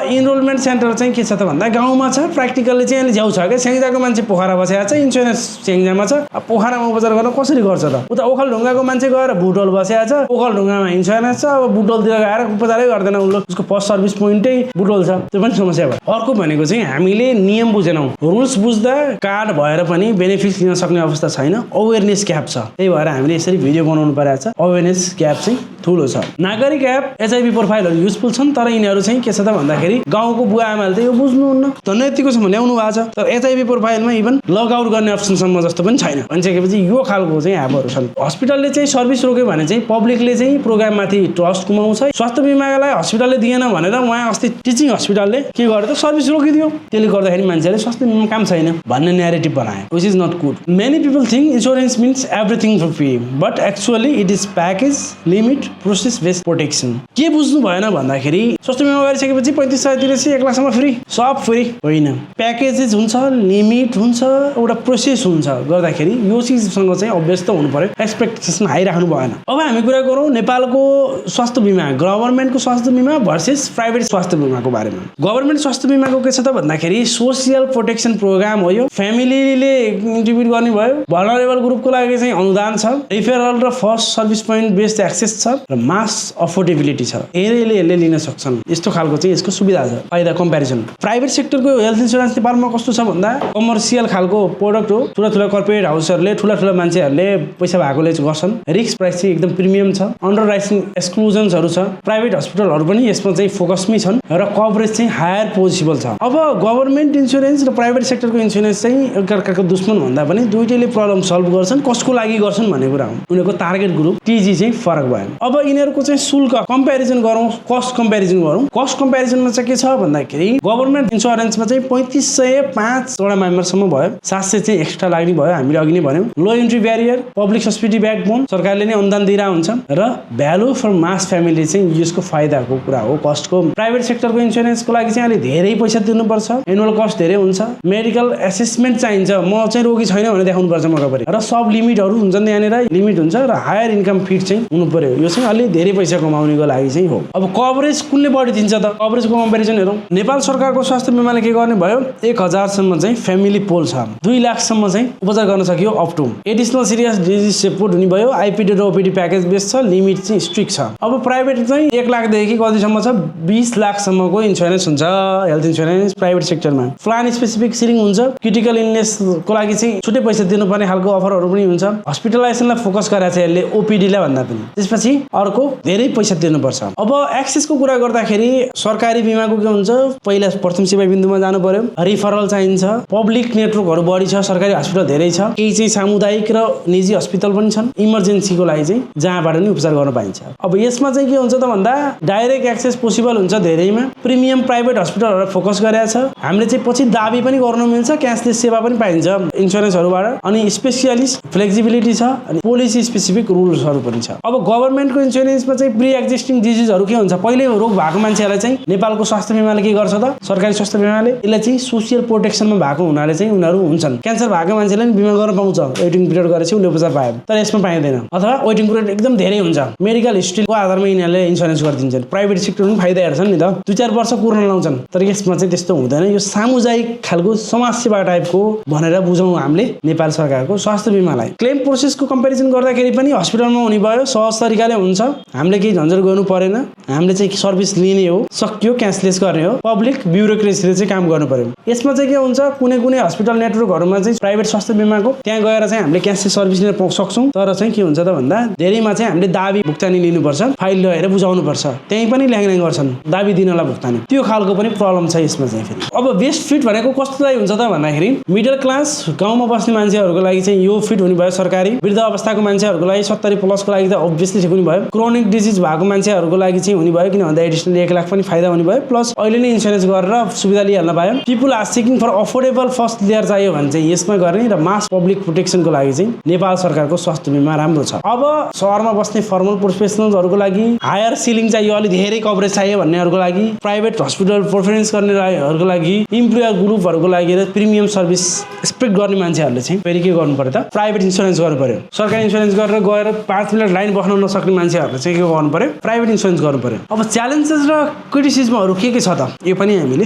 इनरोलमेन्ट सेन्टर चाहिँ के छ त भन्दा गाउँमा छ, प्र्याक्टिकल्ली चाहिँ अहिले झ्याउ छ क्या। स्याङ्जाको मान्छे पोखरा बसेको छ, इन्स्योरेन्स स्याङ्जामा छ। अब पोखरामा उपचार गर्न कसरी गर्छ त? उता ओखलढुङ्गाको मान्छे गएर बुटोल बसेको छ, ओखलढुङ्गामा इन्स्योरेन्स छ, अब बुटोलतिर गएर उपचारै गर्दैन उसले, उसको फर्स्ट सर्भिस पोइन्टै बुटोल छ। त्यो पनि समस्या भयो। अर्को भनेको चाहिँ हामीले नियम बुझेनौँ, रुल्स बुझ्दा कार्ड भएर पनि बेनिफिट लिन सक्ने अवस्था छैन। अवेरनेस ग्याप छ, त्यही भएर हामीले यसरी भिडियो बनाउनु परेको छ। अवेरनेस ग्याप चाहिँ ठुलो छ। नागरिक एप, एचआइभी प्रोफाइलहरू युजफुल छन्, तर यिनीहरू चाहिँ के छ त भन्दाखेरि गाउँको बुवा आमाले त यो बुझ्नुहुन्न। झन् यतिको सम्म ल्याउनु भएको छ, तर एचआइभी प्रोफाइलमा इभन लगआउट गर्ने अप्सनसम्म जस्तो पनि छैन। भनिसकेपछि यो खालको चाहिँ एपहरू छन्। हस्पिटलले चाहिँ सर्भिस रोक्यो भने चाहिँ पब्लिकले चाहिँ प्रोग्राममाथि ट्रस्ट गुमाउँछ। स्वास्थ्य बिमालाई हस्पिटलले दिएन भनेर उहाँ अस्ति टिचिङ हस्पिटलले के गर्यो त सर्भिस रोकिदियो। त्यसले गर्दाखेरि मान्छेले स्वास्थ्य बिमा काम छैन भन्ने न्यारेटिभ बनायो, which is not good. Many people think insurance means everything for free, but actually it is package, limit, process based protection. के बुझ्नु भएन भन्दाखेरि स्वास्थ्य बिमा गरिसकेपछि 35,000 1 लाखसम्म फ्री, सब फ्री होइन। प्याकेजेस हुन्छ, लिमिट हुन्छ, एउटा प्रोसेस हुन्छ। गर्दाखेरि यो चिजसँग चाहिँ अभ्यस्त हुनु पर्यो, एक्सपेक्टेसन हाई राख्नु भएन। अब हामी कुरा गरौँ नेपालको स्वास्थ्य बिमा, गभर्नमेन्टको स्वास्थ्य बिमा भर्सेस प्राइभेट स्वास्थ्य बिमाको बारेमा। गभर्नमेन्ट स्वास्थ्य बिमाको के छ त भन्दाखेरि सोसियल प्रोटेक्सन प्रोग्राम हो। यो फ्यामिलीले इन्ट्रिब्युट गर्ने भयो। भलनरेबल ग्रुपको लागि चाहिँ अनुदान छ, रिफरल र first service point based access छ र मास अफोर्डेबिलिटी छ। यसले लिन सक्छन्। यस्तो खालको चाहिँ यसको सुविधा सुविधा छ फाइदा कम्पेरिजन। प्राइभेट सेक्टरको हेल्थ इन्सुरेन्स नेपालमा कस्तो छ भन्दा कमर्सियल खालको प्रोडक्ट हो। ठुला कर्पोरेट हाउसहरूले ठुला मान्छेहरूले पैसा भएकोले गर्छन्। रिस्क प्राइस चाहिँ एकदम प्रिमियम छ। अन्डर राइटिङ एक्सक्लुजन्सहरू छ। प्राइभेट हस्पिटलहरू पनि यसमा चाहिँ फोकसमै छन् र कभरेज चाहिँ हायर पोसिबल छ। अब गभर्मेन्ट इन्सुरेन्स र प्राइभेट सेक्टरको इन्सुरेन्स चाहिँ एकअर्काको दुश्मन भन्दा पनि दुईटैले प्रब्लम सल्भ गर्छन्। कसको लागि गर्छन् भन्ने कुरा हो। उनीहरूको टार्गेट ग्रुप टिजी चाहिँ फरक भयो। अब यिनीहरूको चाहिँ शुल्क कम्पेरिजन गरौँ, कस्ट कम्पेरिजन गरौँ। कस्ट कम्पेरिजनमा चाहिँ के छ भन्दाखेरि गभर्मेन्ट इन्सुरेन्समा चाहिँ 3505 वटा मेम्बरसम्म भयो। 700 चाहिँ एक्स्ट्रा लाग्ने भयो। हामीले अघि नै भन्यौँ। Low entry barrier, public subsidy backbone, सरकारले नै अनुदान दिइरहेको हुन्छ र भ्यालु फर मास फ्यामिली चाहिँ यसको फाइदाको कुरा हो कस्टको। प्राइभेट सेक्टरको इन्सुरेन्सको लागि चाहिँ अलि धेरै पैसा तिर्नुपर्छ। एनुअल कस्ट धेरै हुन्छ। मेडिकल एसेसमेन्ट चाहिन्छ। म चाहिँ रोगी छैन भनेर देखाउनुपर्छ मगापरि र सब लिमिटहरू हुन्छन्। त्यहाँनिर लिमिट हुन्छ र हायर इन्कम फिट चाहिँ हुनु पर्यो। यो चाहिँ अलि धेरै पैसा कमाउनेको लागि चाहिँ हो। अब कभरेज कुनले बढी दिन्छ त? कभरेजको कम्पेरिजन हेरौँ। नेपाल सरकारको स्वास्थ्य बीमाले के गर्ने भयो? 1000 सम्म चाहिँ फ्यामिली पोल छ। 2 लाखसम्म चाहिँ उपचार गर्न सकियो up to. Additional serious disease support हुने भयो। आइपिडी र ओपिडी प्याकेज बेस छ। लिमिट चाहिँ स्ट्रिक्ट छ। अब प्राइभेट चाहिँ 1 लाखदेखि कतिसम्म छ? 20 लाखसम्मको इन्सुरेन्स हुन्छ। हेल्थ इन्सुरेन्स प्राइभेट सेक्टरमा प्लान स्पेसिफिक सिरिङ हुन्छ। क्रिटिकल इलनेसको लागि चाहिँ छुट्टै पैसा दिनुपर्ने खालको अफरहरू पनि हुन्छ। हस्पिटलाइजेसनलाई फोकस गरेको छ यसले ओपिडीलाई भन्दा पनि। त्यसपछि अर्को धेरै पैसा तिर्नुपर्छ। अब एक्सेसको कुरा गर्दाखेरि सरकारी बिमाको के हुन्छ? पहिला प्रथम सेवा बिन्दुमा जानु पर्यो। रिफरल चाहिन्छ। पब्लिक नेटवर्कहरू बढी छ। सरकारी हस्पिटल धेरै छ। केही चाहिँ सामुदायिक र निजी हस्पिटल पनि छन् इमर्जेन्सीको लागि चाहिँ, जहाँबाट नि उपचार गर्न पाइन्छ। अब यसमा चाहिँ के हुन्छ त भन्दा डाइरेक्ट एक्सेस पोसिबल हुन्छ धेरैमा। प्रिमियम प्राइभेट हस्पिटलहरू फोकस गरेको छ। हामीले चाहिँ पछि दाबी पनि गर्नु मिल्छ। क्यासलेस सेवा पनि पाइन्छ इन्सुरेन्सहरूबाट। अनि स्पेसियलिस्ट फ्लेक्सिबिलिटी छ। अनि पोलिसी स्पेसिफिक रुल्सहरू पनि छ। अब गभर्मेन्टको इन्सुरेन्समा चाहिँ प्रि एक्जिस्टिङ डिजिजहरू के हुन्छ? पहिले रोग भएको मान्छेहरूलाई चाहिँ नेपालको स्वास्थ्य बीमाले के गर्छ त? सरकारी स्वास्थ्य बीमाले यसलाई चाहिँ सोसियल प्रोटेक्सनमा भएको हुनाले चाहिँ उनीहरू हुन्छन्। क्यान्सर भएको मान्छेले पनि बिमा गर्न पाउँछ। वेटिङ पिरियड गरेपछि उसले उपचार पायो। तर यसमा पाइँदैन। अथवा वेटिङ पिरियड एकदम धेरै हुन्छ। मेडिकल हिस्ट्रीको आधारमा यिनीहरूले इन्सुरेन्स गरिदिन्छन्। प्राइभेट सेक्टरमा पनि फाइदा हेर्छन् नि त। 2-4 वर्ष कुर्न लाउँछन्। तर यसमा चाहिँ त्यस्तो हुँदैन। यो सामुदायिक खालको समाजसेवा टाइपको भनेर बुझौँ हामीले नेपाल सरकारको स्वास्थ्य बीमालाई। क्लेम प्रोसेसको कम्पेरिजन गर्दाखेरि पनि हस्पिटलमा हुने भयो। सहज तरिकाले हुन्छ। हामीले केही झन्झट गर्नु परेन। हामीले चाहिँ सर्भिस लिने हो। सक्यो क्यासलेस गर्ने हो। पब्लिक ब्युरोक्रेसीले चाहिँ काम गर्नु पर्यो। यसमा चाहिँ के हुन्छ? कुनै हस्पिटल नेटवर्कहरूमा चाहिँ प्राइभेट स्वास्थ्य बीमाको त्यहाँ गएर चाहिँ हामीले क्यासलेस सर्भिस लिन सक्छौँ। तर चाहिँ के हुन्छ त भन्दा धेरैमा चाहिँ हामीले दाबी भुक्तानी लिनुपर्छ। फाइल लिएर बुझाउनुपर्छ। त्यहीँ पनि ल्याङल्याङ गर्छन् दाबी दिनलाई भुक्तानी। त्यो खालको पनि प्रब्लम छ यसमा चाहिँ फेरि। अब बेस्ट फिट भनेको कस्तो चाहिँ हुन्छ त भन्दाखेरि मिडल क्लास गाउँमा बस्ने मान्छेहरूको लागि चाहिँ यो फिट हुने भयो। सरकारी वृद्ध अवस्थाको मान्छेहरूको लागि 70 प्लसको लागि त अभियसली ठिक हुने भयो। क्रोनिक डिजिज भएको मान्छेहरूको लागि चाहिँ हुने भयो। किन भन्दा एडिसनल 1 लाख पनि फाइदा हुने भयो। प्लस अहिले नै इन्सुरेन्स गरेर सुविधा लिइहाल्न पायो। People are seeking for affordable first layer चाहियो भने चाहिँ यसमा गर्ने र मास पब्लिक प्रोटेक्सनको लागि चाहिँ नेपाल सरकारको स्वास्थ्य बीमा राम्रो छ। अब सहरमा बस्ने फर्मल प्रोफेसनल्सहरूको लागि हायर सिलिङ चाहियो। अलि धेरै कभरेज चाहियो भन्नेहरूको लागि, प्राइभेट हस्पिटल प्रेफरेन्स गर्नेहरूको लागि, इम्प्लोयर ग्रुपहरूको लागि र प्रिमियम सर्भिस एक्सपेक्ट गर्ने मान्छेहरूले चाहिँ फेरि के गर्नु पर्यो त? प्राइभेट इन्सुरेन्स गर्नु पर्यो। सरकारी इन्सुरेन्स गरेर गएर 5 मिनट लाइन बस्न नसक्ने मान्छेहरूले चाहिँ के गर्नु पर्यो? प्राइभेट इन्सुरेन्स गर्नु पर्यो। अब च्यालेन्जेस र क्रिटिसिजमहरू के छ त? यो पनि हामीले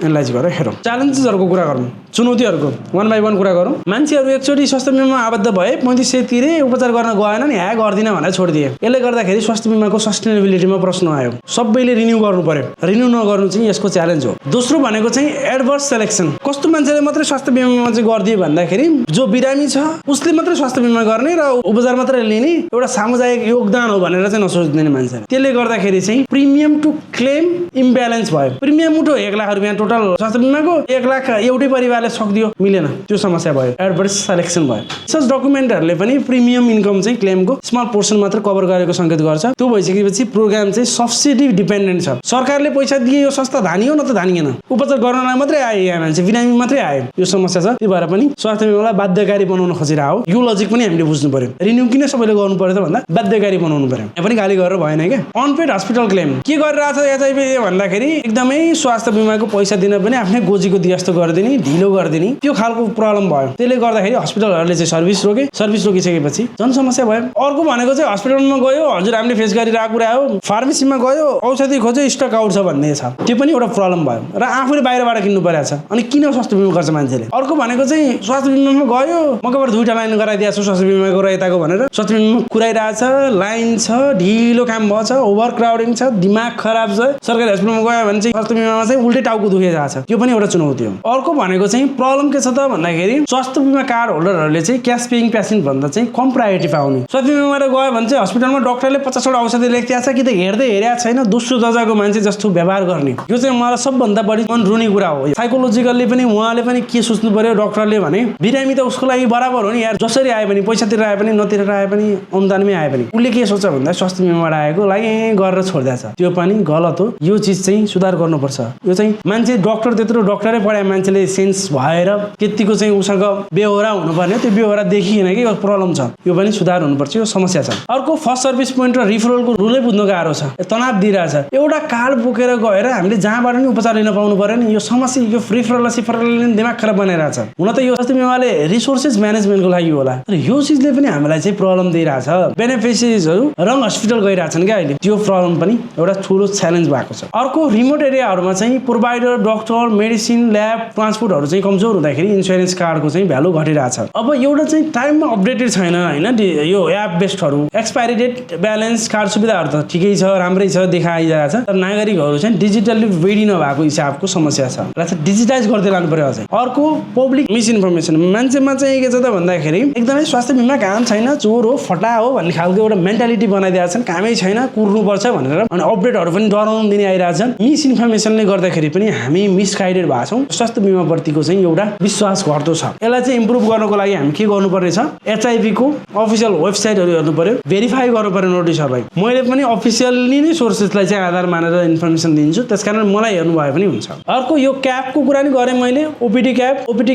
एनालाइज गरेर हेरौँ। च्यालेन्जेसहरूको कुरा गरौँ। चुनौतीहरूको 1 by 1 कुरा गरौँ। मान्छेहरू एकचोटि स्वास्थ्य बीमामा आबद्ध भए 3500 तिरे उपचार गर्न गएन नि, गर्दिन भनेर छोडिदिए। यसले गर्दाखेरि स्वास्थ्य बीमाको सस्टेनेबिलिटीमा प्रश्न आयो। सबैले रिन्यू गर्नु पर्यो। रिन्यू नगर्नु चाहिँ यसको च्यालेन्ज हो। दोस्रो भनेको चाहिँ एडभर्स सेलेक्सन। कस्तो मान्छेले मात्रै स्वास्थ्य बीमामा चाहिँ गरिदियो भन्दाखेरि जो बिरामी छ उसले मात्रै स्वास्थ्य बीमा गर्ने र उपचार मात्रै लिने एउटा सामुदायिक योगदान हो भनेर चाहिँ नसोच्दैन मान्छेले। त्यसले गर्दाखेरि चाहिँ प्रिमियम टु क्लेम इम्ब्यालेन्स भयो। प्रिमियम उठो 1 लाख रुपियाँ टोटल स्वास्थ्य बीमाको, 1 लाख एउटै परिवारले सक्दियो, मिलेन। त्यो समस्या भयो। एडभर्स सेलेक्सन भयो। सच डकुमेन्टहरूले पनि प्रिमियम इन्कम चाहिँ क्लेमको स्मल पोर्सन मात्र कभर गरेको संकेत गर्छ। त्यो भइसकेपछि प्रोग्राम चाहिँ सब्सिडी डिपेन्डेन्ट छ। सरकारले पैसा दिए यो संस्था धानियो न त धानिएन। उपचार गर्नलाई मात्रै आयो यहाँ मान्छे, बिरामी मात्रै आयो। यो समस्या छ। त्यो भएर पनि स्वास्थ्य बीमालाई बाध्यकारी बनाउन खोजिरहेको हो। यो लजिक पनि हामीले बुझ्नु पर्यो। रिन्यू किन सबैले गर्नु पर्यो त भन्दा बाध्यकारी बनाउनु पर्यो। यहाँ पनि गाली गरेर भएन क्या। अनपेड हस्पिटल क्लेम के गरिरहेछ एचआइभी भन्दाखेरि एकदमै स्वास्थ्य बीमाको पैसा दिन पनि आफ्नै गोजीको दियास्तो गरिदिने, ढिलो गरिदिने, त्यो खालको प्रब्लम भयो। त्यसले गर्दाखेरि हस्पिटलहरूले चाहिँ सर्भिस रोके। सर्भिस रोकिसकेपछि झन् समस्या भयो। अर्को भनेको चाहिँ हस्पिटलमा गयो, हजुर हामीले फेस गरिरहेको कुरा हो। फार्मेसीमा गयो, औषधि खोज्यो, स्टक आउट छ भन्ने छ। त्यो पनि एउटा प्रब्लम भयो र आफूले बाहिरबाट किन्नु परेको छ। अनि किन स्वास्थ्य बीमा गर्छ मान्छेले? अर्को भनेको चाहिँ स्वास्थ्य बीमामा गयो, मकबर 2टा लाइन गराइदिएको छु स्वास्थ्य बीमाको र यताको भनेर स्वास्थ्य बीमा कुराइरहेछ। लाइन छ, ढिलो काम भएछ, ओभर क्राउडिङ छ, दिमाग खराब छ। सरकारी हस्पिटलमा गयो भने भने चाहिँ स्वास्थ्य बिमामा चाहिँ उल्टै टाउको दुखेको छ, त्यो पनि एउटा चुनौती हो। अर्को भनेको चाहिँ प्रब्लम के छ त भन्दाखेरि स्वास्थ्य बिमा कार्ड होल्डरहरूले चाहिँ क्यास पेइङ पेसेन्ट भन्दा चाहिँ कम प्रायोरिटी पाउने। स्वास्थ्य बिमाबाट गयो भने चाहिँ हस्पिटलमा डाक्टरले 50 वटा औषधि लेखिदिएको छ कि त हेर्दै हेरेको छैन, दोस्रो दर्जाको मान्छे जस्तो व्यवहार गर्ने। यो चाहिँ मलाई सबभन्दा बढी मन रुने कुरा हो। साइकोलोजिकल्ली पनि उहाँले पनि के सोच्नु पर्यो डाक्टरले भने बिरामी त उसको लागि बराबर हो नि यार, जसरी आए पनि पैसा तिरेर आए पनि नतिरेर आए पनि अनुदानमै आए पनि उसले के सोच्छ भन्दा स्वास्थ्य बिमाबाट आएको लागि गरेर छोडिदिएछ, त्यो पनि गलत हो। यो चिज चाहिँ सुधार गर्नुपर्छ। यो चाहिँ मान्छे डाक्टर त्यत्रो डक्टरै पढाए मान्छेले सेन्स भएर त्यतिको चाहिँ उसँग बेहोरा हुनुपर्ने, त्यो बेहोरा देखिएन कि प्रब्लम छ, यो पनि सुधार हुनुपर्छ, यो समस्या छ। अर्को फर्स्ट सर्भिस पोइन्ट र रिफरलको रुलै बुझ्नु गाह्रो छ, तनाव दिइरहेछ। एउटा कार्ड बोकेर गएर हामीले जहाँबाट नि उपचार लिन पाउनु पर्यो नि, यो समस्या यो रिफरल सिफरलले दिमाग खराब बनाइरहेछ। हुन त यो स्वास्थ्य बिमाले रिसोर्सेस म्यानेजमेन्टको लागि होला, तर यो चिजले पनि हामीलाई चाहिँ प्रब्लम दिइरहेछ। बेनिफिसियरीजहरू रङ हस्पिटल गइरहेछन् क्या अहिले, त्यो प्रब्लम पनि एउटा ठुलो च्यालेन्ज भएको छ। अर्को रिमोट एरियाहरूमा चाहिँ प्रोभाइडर डाक्टर मेडिसिन ल्याब ट्रान्सपोर्टहरू चाहिँ कमजोर हुँदाखेरि इन्सुरेन्स कार्डको चाहिँ भ्यालु घटिरहेछ। अब एउटा चाहिँ टाइममा अपडेटेड छैन होइन, यो एप बेस्डहरू एक्सपायरी डेट ब्यालेन्स कार्ड सुविधाहरू त ठिकै छ, राम्रै छ, देखाइरहेको छ, तर नागरिकहरू चाहिँ डिजिटल्ली रेडी नभएको हिसाबको समस्या छ, र चाहिँ डिजिटाइज गर्दै लानु पर्यो अझै। अर्को पब्लिक मिसइन्फर्मेसन, मान्छेमा चाहिँ के छ त भन्दाखेरि एकदमै स्वास्थ्य बिमा काम छैन, चोर हो फटा हो भन्ने खालको एउटा मेन्टालिटी बनाइदिएको छन्, कामै छैन कुर्नुपर्छ भनेर, अनि अपडेटहरू पनि डराउनु दिने आइरहेछन्। मिसइन्फर्मेसनले गर्दाखेरि पनि हामी मिसगाइडेड भएको छौँ, स्वास्थ्य बिमाप्रतिको चाहिँ एउटा विश्वास घट्दो छ। यसलाई चाहिँ इम्प्रुभ गर्नको लागि हामी के गर्नुपर्ने छ, एचआइभी को अफिसियल वेबसाइटहरू हेर्नु पर्यो, भेरिफाई गर्नु पर्यो नोटिसहरूलाई। मैले पनि अफिसियली नै सोर्सेसलाई चाहिँ आधार मानेर इन्फर्मेसन दिन्छु, त्यसकारण मलाई हेर्नु भए पनि हुन्छ। अर्को यो क्यापको कुरा नि गरेँ मैले, ओपिडी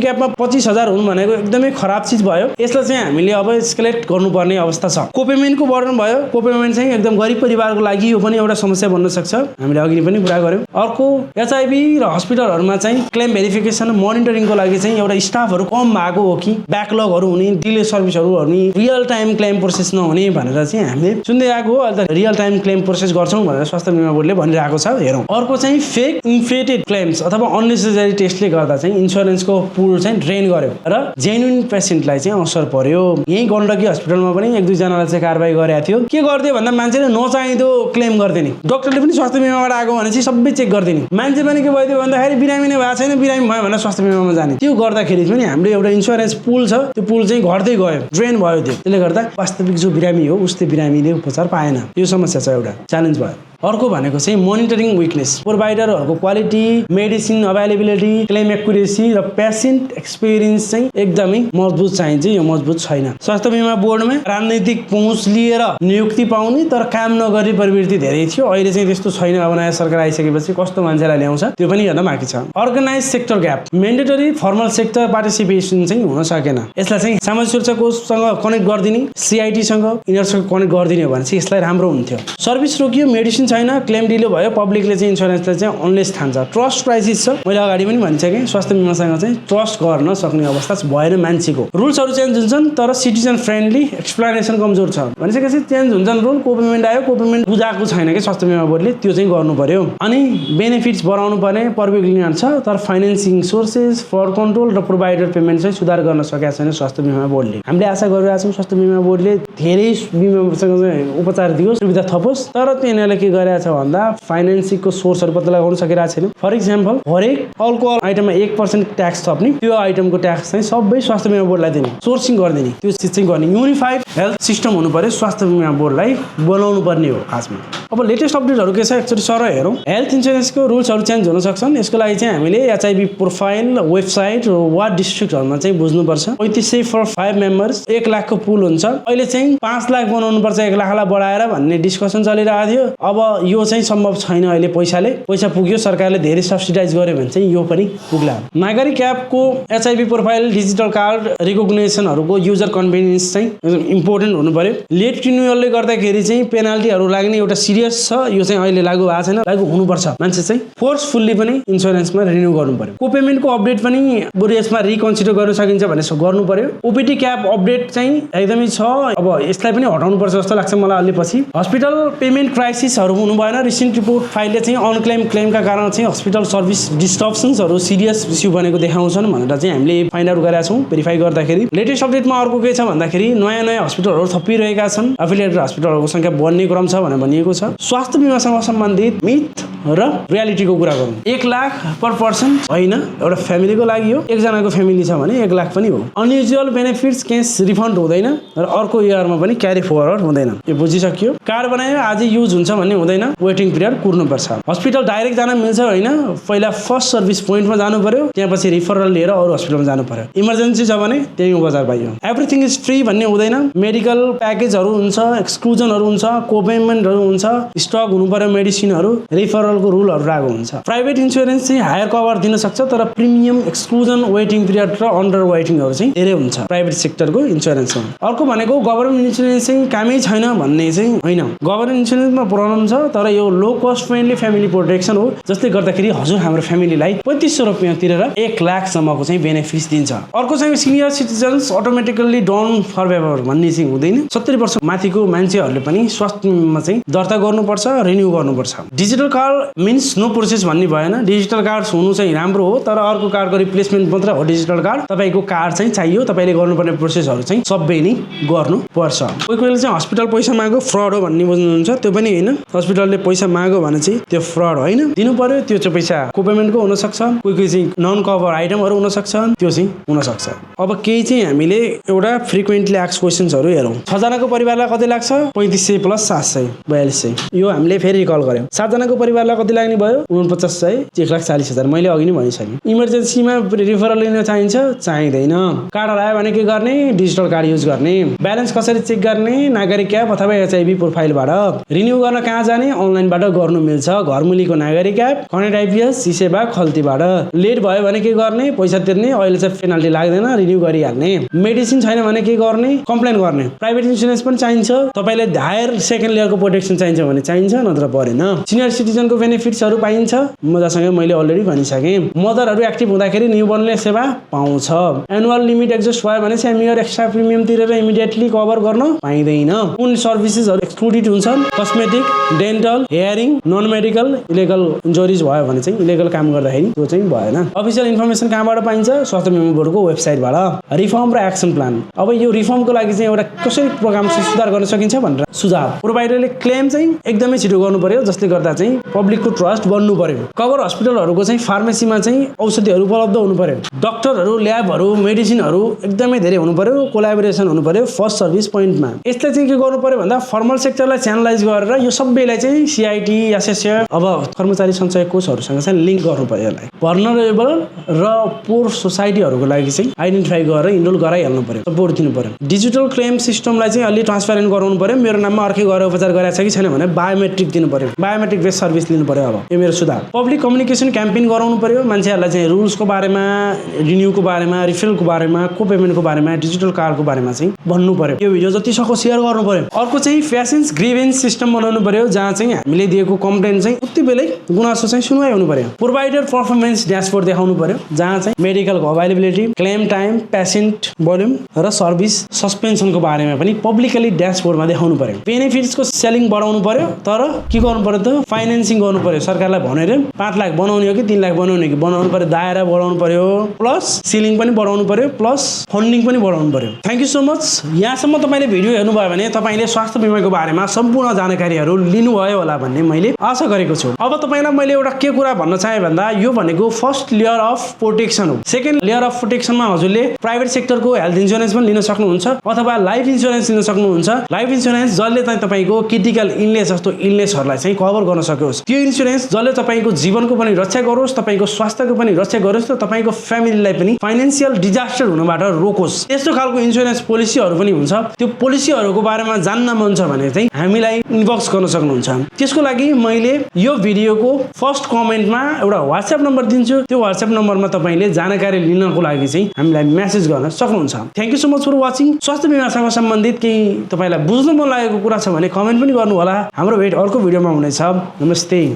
क्यापमा 25,000 हुनु भनेको एकदमै खराब चिज भयो। यसलाई चाहिँ हामीले अब एस्केलेट गर्नुपर्ने अवस्था छ। कोपेमेन्टको बर्डन भयो, कोपेमेन्ट चाहिँ एकदम गरिब परिवारको लागि यो पनि एउटा समस्या बन्न सक्छ, हामीले अघि पनि कुरा गर्यौँ। अर्को एचआइभी र हस्पिटलहरूमा चाहिँ क्लेम भेरिफिकेसन मोनिटरिङको लागि चाहिँ एउटा स्टाफहरू कम भएको हो कि ब्याकलगहरू हुने, डिले सर्भिसहरू हुने, रियल टाइम क्लेम प्रोसेस नहुने भनेर चाहिँ हामीले सुन्दै आएको हो। अहिले त रियल टाइम क्लेम प्रोसेस गर्छौँ भनेर स्वास्थ्य बिमा बोर्डले भनिरहेको छ, हेरौँ। अर्को चाहिँ फेक इन्फ्लेटेड क्लेम्स अथवा अननेसेसरी टेस्टले गर्दा चाहिँ इन्सुरेन्सको पुल चाहिँ ड्रेन गर्यो र जेन्युन पेसेन्टलाई चाहिँ असर पर्यो। यही गण्डकी हस्पिटलमा पनि 1-2 जनालाई चाहिँ कारबाही गरेको थियो। के गर्थ्यो भन्दा मान्छेले नचाहिँदो क्लेम गर्दैन, डाक्टरले पनि स्वास्थ्य बिमाबाट आएको भने चाहिँ सबै चेक गर्दैन। मान्छे पनि के भइदियो भन्दाखेरि बिरामी नै भएको छैन, बिरामी भयो भनेर स्वास्थ्य बिमामा जाने। त्यो गर्दाखेरि पनि हाम्रो एउटा इन्सुरेन्स पुल छ, त्यो पुल चाहिँ घट्दै गयो, ड्रेन भयो। त्यसले गर्दा वास्तविक जो बिरामी हो उसले बिरामीले उपचार पाएन, यो समस्या छ, एउटा च्यालेन्ज भयो। अर्को भनेको चाहिँ मोनिटरिङ विकनेस, प्रोभाइडरहरूको quality, medicine availability, claim accuracy र पेसेन्ट एक्सपिरियन्स चाहिँ एकदमै मजबुत चाहिन्छ। यो मजबुत छैन। स्वास्थ्य बिमा बोर्डमा राजनैतिक पहुँच लिएर नियुक्ति पाउने तर काम नगर्ने प्रवृत्ति धेरै थियो, अहिले चाहिँ त्यस्तो छैन। अब नयाँ सरकार आइसकेपछि कस्तो मान्छेलाई ल्याउँछ त्यो पनि हेर्न बाँकी छ। Organise sector gap, mandatory formal sector participation चाहिँ हुन सकेन। यसलाई चाहिँ सामाजिक सुरक्षा कोषसँग कनेक्ट गरिदिने, सिआइटीसँग यिनीहरूसँग कनेक्ट गरिदिने हो भने चाहिँ यसलाई राम्रो हुन्थ्यो। सर्भिस रोकियो, मेडिसिन छैन, क्लेम डिले भयो, पब्लिकले चाहिँ इन्सुरेन्सलाई चाहिँ अनलेस ठान्छ। ट्रस्ट क्राइसिस छ, मैले अगाडि पनि भनिसकेँ, स्वास्थ्य बिमासँग चाहिँ ट्रस्ट गर्न सक्ने अवस्था भएन मान्छेको। रुल्सहरू चेन्ज हुन्छन् तर सिटिजन फ्रेन्डली एक्सप्लेनेसन कमजोर छ भनिसकेपछि चेन्ज हुन्छन् रुल। कोपेमेन्ट आयो, कोपेमेन्ट बुझाएको छैन कि स्वास्थ्य बिमा बोर्डले, त्यो चाहिँ गर्नु पर्यो। अनि बेनिफिट्स बढाउनु पर्ने पर्विक छ, तर फाइनेन्सिङ सोर्सेस, फ्रड कन्ट्रोल र प्रोभाइडर पेमेन्ट चाहिँ सुधार गर्न सकेका छैन स्वास्थ्य बिमा बोर्डले। हामीले आशा गरिरहेका छौँ स्वास्थ्य बिमा बोर्डले धेरै बिमासँग चाहिँ उपचार दियोस्, सुविधा थपोस्, तर तिनीहरूले के गरेछ भन्दा फाइनेन्सिङको सोर्सहरू पत्ता लगाउन सकिरहेको छैन। फर इक्जाम्पल, हरेक अल्कोहल आइटममा 1% ट्याक्स थप्ने, त्यो आइटमको ट्याक्स चाहिँ सबै स्वास्थ्य बिमा बोर्डलाई दिने, सोर्सिङ गरिदिने, त्यो चिज चाहिँ गर्ने। युनिफाइड हेल्थ सिस्टम हुनु पर्यो, स्वास्थ्य बिमा बोर्डलाई बनाउनु पर्ने हो खासमा। अब लेटेस्ट अपडेटहरू के छ एक्चुअली सर हेरौँ। हेल्थ इन्सुरेन्सको रुल्सहरू चेन्ज हुन सक्छन्, यसको लागि चाहिँ हामीले एचआइभी प्रोफाइल वेबसाइट वार्ड डिस्ट्रिक्टहरूमा चाहिँ बुझ्नुपर्छ। 3500 फर 5 मेम्बर्स, 1 लाखको पुल हुन्छ। अहिले चाहिँ 5 लाख बनाउनु पर्छ, 1 लाखलाई बढाएर भन्ने डिस्कसन चलिरहेको थियो। अब यो चाहिँ सम्भव छैन, अहिले पैसा पुग्यो, सरकारले धेरै सब्सिडाइज गर्यो भने चाहिँ यो पनि पुग्ला। नागरिक एपको एचआइभी प्रोफाइल, डिजिटल कार्ड रिकग्नेसनहरूको युजर कन्भिनियन्स चाहिँ इम्पोर्टेन्ट हुनु पर्यो। लेट रिन्युअलले गर्दाखेरि चाहिँ पेनाल्टीहरू लाग्ने एउटा सिरियस छ, यो चाहिँ अहिले लागू भएको छैन, लागू हुनुपर्छ। मान्छे चाहिँ फोर्सफुल्ली पनि इन्सुरेन्समा रिन्यू गर्नु पर्यो। कोपेमेन्टको अपडेट पनि बरु यसमा रिकन्सिडर गर्न सकिन्छ भने गर्नु पर्यो। ओपिडी क्याप अपडेट चाहिँ एकदमै छ, अब यसलाई पनि हटाउनु पर्छ जस्तो लाग्छ मलाई अलि पछि। हस्पिटल पेमेन्ट क्राइसिसहरू हुनु भएन। रिसेन्ट रिपोर्ट फाइलले चाहिँ अनक्लेम क्लेमका कारण चाहिँ हस्पिटल सर्भिस डिस्ट्रप्सन्सहरू सिरियस इस्यु बनेको देखाउँछन् भनेर चाहिँ हामीले फाइन्ड आउट गरेका छौँ भेरिफाई गर्दाखेरि। लेटेस्ट अपडेटमा अर्को के छ भन्दाखेरि नयाँ हस्पिटलहरू थपिरहेका छन्। एफिलिएटेड हस्पिटलहरूको संख्या बढ्ने क्रम छ भनेर भनिएको छ। स्वास्थ्य बिमासँग सम्बन्धित मिथ र रियालिटीको कुरा गरौँ। 1 लाख पर पर्सन होइन, एउटा फ्यामिलीको लागि हो। एकजनाको फ्यामिली छ भने 1 लाख पनि हो। अनयुजुअल बेनिफिट्स केस रिफन्ड हुँदैन र अर्को इयरमा पनि क्यारी फरवर्ड हुँदैन। यो बुझिसक्यो। कार्ड बनायो आज युज हुन्छ भन्ने हुँदैन। वेटिङ पिरियड कुर्नुपर्छ। हस्पिटल डाइरेक्ट जान मिल्छ होइन, पहिला फर्स्ट सर्भिस पोइन्टमा जानु पर्यो, त्यसपछि रिफरल लिएर अरू हस्पिटलमा जानु पर्यो। इमर्जेन्सी छ भने त्यही उपचार पाइयो। एभ्रिथिङ इज फ्री भन्ने हुँदैन। मेडिकल प्याकेजहरू हुन्छ, एक्सक्लुजनहरू हुन्छ, कोपेमेन्टहरू हुन्छ, स्टक हुनु पर्यो, मेडिसिनहरू, रिफरलको रुलहरू लागू हुन्छ। प्राइभेट इन्सुरेन्स चाहिँ हायर कभर दिन सक्छ, तर प्रिमियम, एक्सक्लुजन, वेटिङ पिरियड र अन्डर वेटिङहरू चाहिँ धेरै हुन्छ प्राइभेट सेक्टरको इन्सुरेन्समा। अर्को भनेको गभर्नमेन्ट इन्सुरेन्स चाहिँ कामै छैन भन्ने चाहिँ होइन। गभर्नमेन्ट इन्सुरेन्समा प्रब्लम छ, तर यो लो कस्ट फ्रेन्डली फ्यामिली प्रोटेक्सन हो, जसले गर्दाखेरि हजुर हाम्रो फ्यामिलीलाई 3500 रुपियाँ तिरेर 1 लाखसम्मको चाहिँ बेनिफिट्स दिन्छ। अर्को चाहिँ senior citizens automatically down for waiver भन्ने चाहिँ हुँदैन। 70 वर्ष माथिको मान्छेहरूले पनि स्वास्थ्यमा चाहिँ दर्ता गर्नुपर्छ, रिन्यू गर्नुपर्छ। Digital card means no process भन्ने भएन। डिजिटल कार्ड हुनु चाहिँ राम्रो हो, तर अर्को कार्डको रिप्लेसमेन्ट मात्र हो डिजिटल कार्ड। तपाईँको कार्ड चाहिँ चाहियो, तपाईँले गर्नुपर्ने प्रोसेसहरू चाहिँ सबै नै गर्नुपर्छ। कोही कोहीले चाहिँ हस्पिटल पैसा मागो फ्रड हो भन्ने बुझ्नुहुन्छ, त्यो पनि होइन। हस्पिटलले पैसा मागो भने चाहिँ त्यो फ्रड होइन, दिनु पर्यो। त्यो चाहिँ पैसा कोपेमेन्टको हुनसक्छ, कोही चाहिँ नन कभर आइटमहरू हुनसक्छ, त्यो चाहिँ हुनसक्छ। अब केही चाहिँ हामीले एउटा फ्रिक्वेन्टली आस्क क्वेसन्सहरू हेरौँ। 6 जनाको परिवारलाई कति लाग्छ? 3500 प्लस 700 4200। यो हामीले फेरि रिकल गऱ्यौँ। 7 जनाको परिवारलाई कति लाग्ने भयो? 4900 1,40,000। मैले अघि नै भनिसकेँ। इमर्जेन्सीमा रिफरल लिन चाहिन्छ, चाहिँदैन। कार्ड हरायो भने के गर्ने? डिजिटल कार्ड युज गर्ने। ब्यालेन्स कसरी चेक गर्ने? नागरिक एप अथवा एचआइभी प्रोफाइलबाट। रिन्यू गर्न कहाँ जाने? अनलाइनबाट गर्नु मिल्छ। घरमुलीको नागरिक एप, कनेक्ट आइपिएस, सेवा खल्तीबाट। लेट भयो भने के गर्ने? पैसा तिर्ने। अहिले चाहिँ पेनल्टी लाग्दैन, रिन्यू गरिहाल्ने। मेडिसिन छैन भने के गर्ने? कम्प्लेन गर्ने। प्राइभेट इन्सुरेन्स पनि चाहिन्छ। तपाईँले हायर सेकेन्ड लेयरको प्रोटेक्सन चाहिन्छ भने चाहिन्छ, नत्र परेन। सिनियर सिटिजनको बेनिफिट्सहरू पाइन्छ, मजासँग मैले अलरेडी भनिसकेँ। मदरहरू एक्टिभ हुँदाखेरि न्युबर्नले सेवा पाउँछ। एनुअल लिमिट एक्जस्ट भयो भने चाहिँ इयर एक्स्ट्रा प्रिमियम तिरेर इमिडिएटली कभर गर्न पाइँदैन। कुन सर्भिसेसहरू एक्सक्लुडेड हुन्छन्? Cosmetic, dental, hearing, non medical, illegal injuries भयो भने चाहिँ इलिगल काम गर्दाखेरि त्यो चाहिँ भएन। अफिसियल इन्फर्मेसन कहाँबाट पाइन्छ? स्वास्थ्य बिमा बोर्डको वेबसाइटबाट। रिफर्म र एक्सन प्लान। अब यो रिफर्मको लागि चाहिँ एउटा कसरी प्रोग्राम सुधार गर्न सकिन्छ भनेर सुझाव। प्रोभाइडरले क्लेम चाहिँ एकदमै छिटो गर्नु पर्यो, जसले गर्दा चाहिँ पब्लिकको ट्रस्ट बन्नु पर्यो। कभर हस्पिटलहरूको चाहिँ फार्मेसीमा चाहिँ औषधिहरू उपलब्ध हुनु पर्यो। डक्टरहरू, ल्याबहरू, मेडिसिनहरू एकदमै धेरै हुनु पर्यो। कोलाबोरेसन हुनु पर्यो फर्स्ट सर्भिस पोइन्टमा। यसलाई चाहिँ के गर्नु पर्यो भन्दा फर्मल सेक्टरलाई च्यानलाइज गरेर यो सबैलाई चाहिँ सिआइटी, एसएसए, अब कर्मचारी सञ्चय कोषहरूसँग चाहिँ लिङ्क गर्नु पर्यो। यसलाई भर्नरेबल र पोर सोसाइटीहरूको लागि चाहिँ आइडेन्टिफाई गरेर इनरोल गराइहाल्नु पर्यो, सपोर्ट दिनु पर्यो। डिजिटल क्लेम सिस्टमलाई चाहिँ अलि ट्रान्सपेरेन्ट गराउनु पर्यो। मेरो नाममा अर्कै गएर उपचार गराएको छ कि छैन भने बायोमेट्रिक दिनु पर्यो। बायोमेट्रिक बेस्ड सर्भिस लिनु पर्यो। अब यो मेरो सुधार। पब्लिक कम्युनिकेसन क्याम्पेन गराउनु पर्यो। मान्छेहरूलाई चाहिँ रुल्सको बारेमा, रिन्यूको बारेमा, रिफिलको बारेमा, कोपेमेन्टको बारेमा, डिजिटल कार्डको बारेमा चाहिँ भन्नु पर्यो। यो भिडियो जति सक्दो सेयर गर्नु पर्यो। अर्को चाहिँ पेसेन्ट्स ग्रिभेन्स सिस्टम बनाउनु पर्यो, जहाँ चाहिँ हामीले दिएको कम्प्लेन चाहिँ उति बेलै गुनासो चाहिँ सुनवाई हुनु पर्यो। प्रोभाइडर पर्फर्मेन्स ड्यासबोर्ड देखाउनु पर्यो, जहाँ चाहिँ मेडिकलको availability, claim time, patient volume र सर्भिस सस्पेन्सनको बारेमा पनि पब्लिकली ड्यासबोर्डमा देखाउनु पर्यो। बेनिफिट्सको सेलिङ बढाउनु पर्यो, तर के गर्नु पर्यो त? फाइनेन्सिङ गर्नु पर्यो। सरकारलाई भनेर 5 लाख बनाउने हो कि 3 लाख बनाउने हो कि बनाउनु पर्यो। दायरा बढाउनु पर्यो, प्लस सिलिङ पनि बढाउनु पर्यो, प्लस फन्डिङ पनि बढाउनु पर्यो। Thank you so much. यहाँसम्म तपाईँले भिडियो हेर्नुभयो भने तपाईँले स्वास्थ्य बिमाको बारेमा सम्पूर्ण जानकारीहरू लिनुभयो होला भन्ने मैले आशा गरेको छु। अब तपाईँलाई मैले एउटा के कुरा भन्न चाहे भन्दा यो भनेको फर्स्ट लेयर अफ प्रोटेक्सन हो। सेकेन्ड लेयर अफ प्रोटेक्सनमा हजुरले प्राइभेट सेक्टरको हेल्थ इन्सुरेन्स पनि लिन सक्नुहुन्छ अथवा लाइफ इन्सुरेन्स लिन सक्नुहुन्छ। लाइफ इन्सुरेन्स जसले चाहिँ तपाईँको क्रिटिकल इलनेस जस्तो इलनेसहरूलाई चाहिँ कभर गर्न सकोस्। त्यो इन्सुरेन्स जसले तपाईँको जीवनको पनि रक्षा गरोस्, तपाईँको स्वास्थ्यको पनि रक्षा गरोस् र तपाईँको फ्यामिलीलाई पनि फाइनेन्सियल डिजास्टर हुनबाट रोकोस्। त्यस्तो खालको इन्सुरेन्स पोलिसीहरू पनि हुन्छ। त्यो पोलिसीहरूको बारेमा जान्न मन छ भने चाहिँ हामीलाई इनबक्स गर्न सक्नुहुन्छ। त्यसको लागि मैले यो भिडियोको फर्स्ट कमेन्टमा एउटा व्हाट्सएप नम्बर दिन्छु। त्यो व्हाट्सएप नम्बरमा तपाईँले जानकारी लिनको लागि चाहिँ हामीलाई मेसेज गर्न सक्नुहुन्छ। Thank you so much for watching. स्वास्थ्य बिमासँग सम्बन्धित केही तपाईँलाई बुझ्न मन लागेको कुरा छ भने कमेन्ट पनि गर्नु होला। हाम्रो भेट अर्को भिडियोमा हुनेछ। नमस्ते।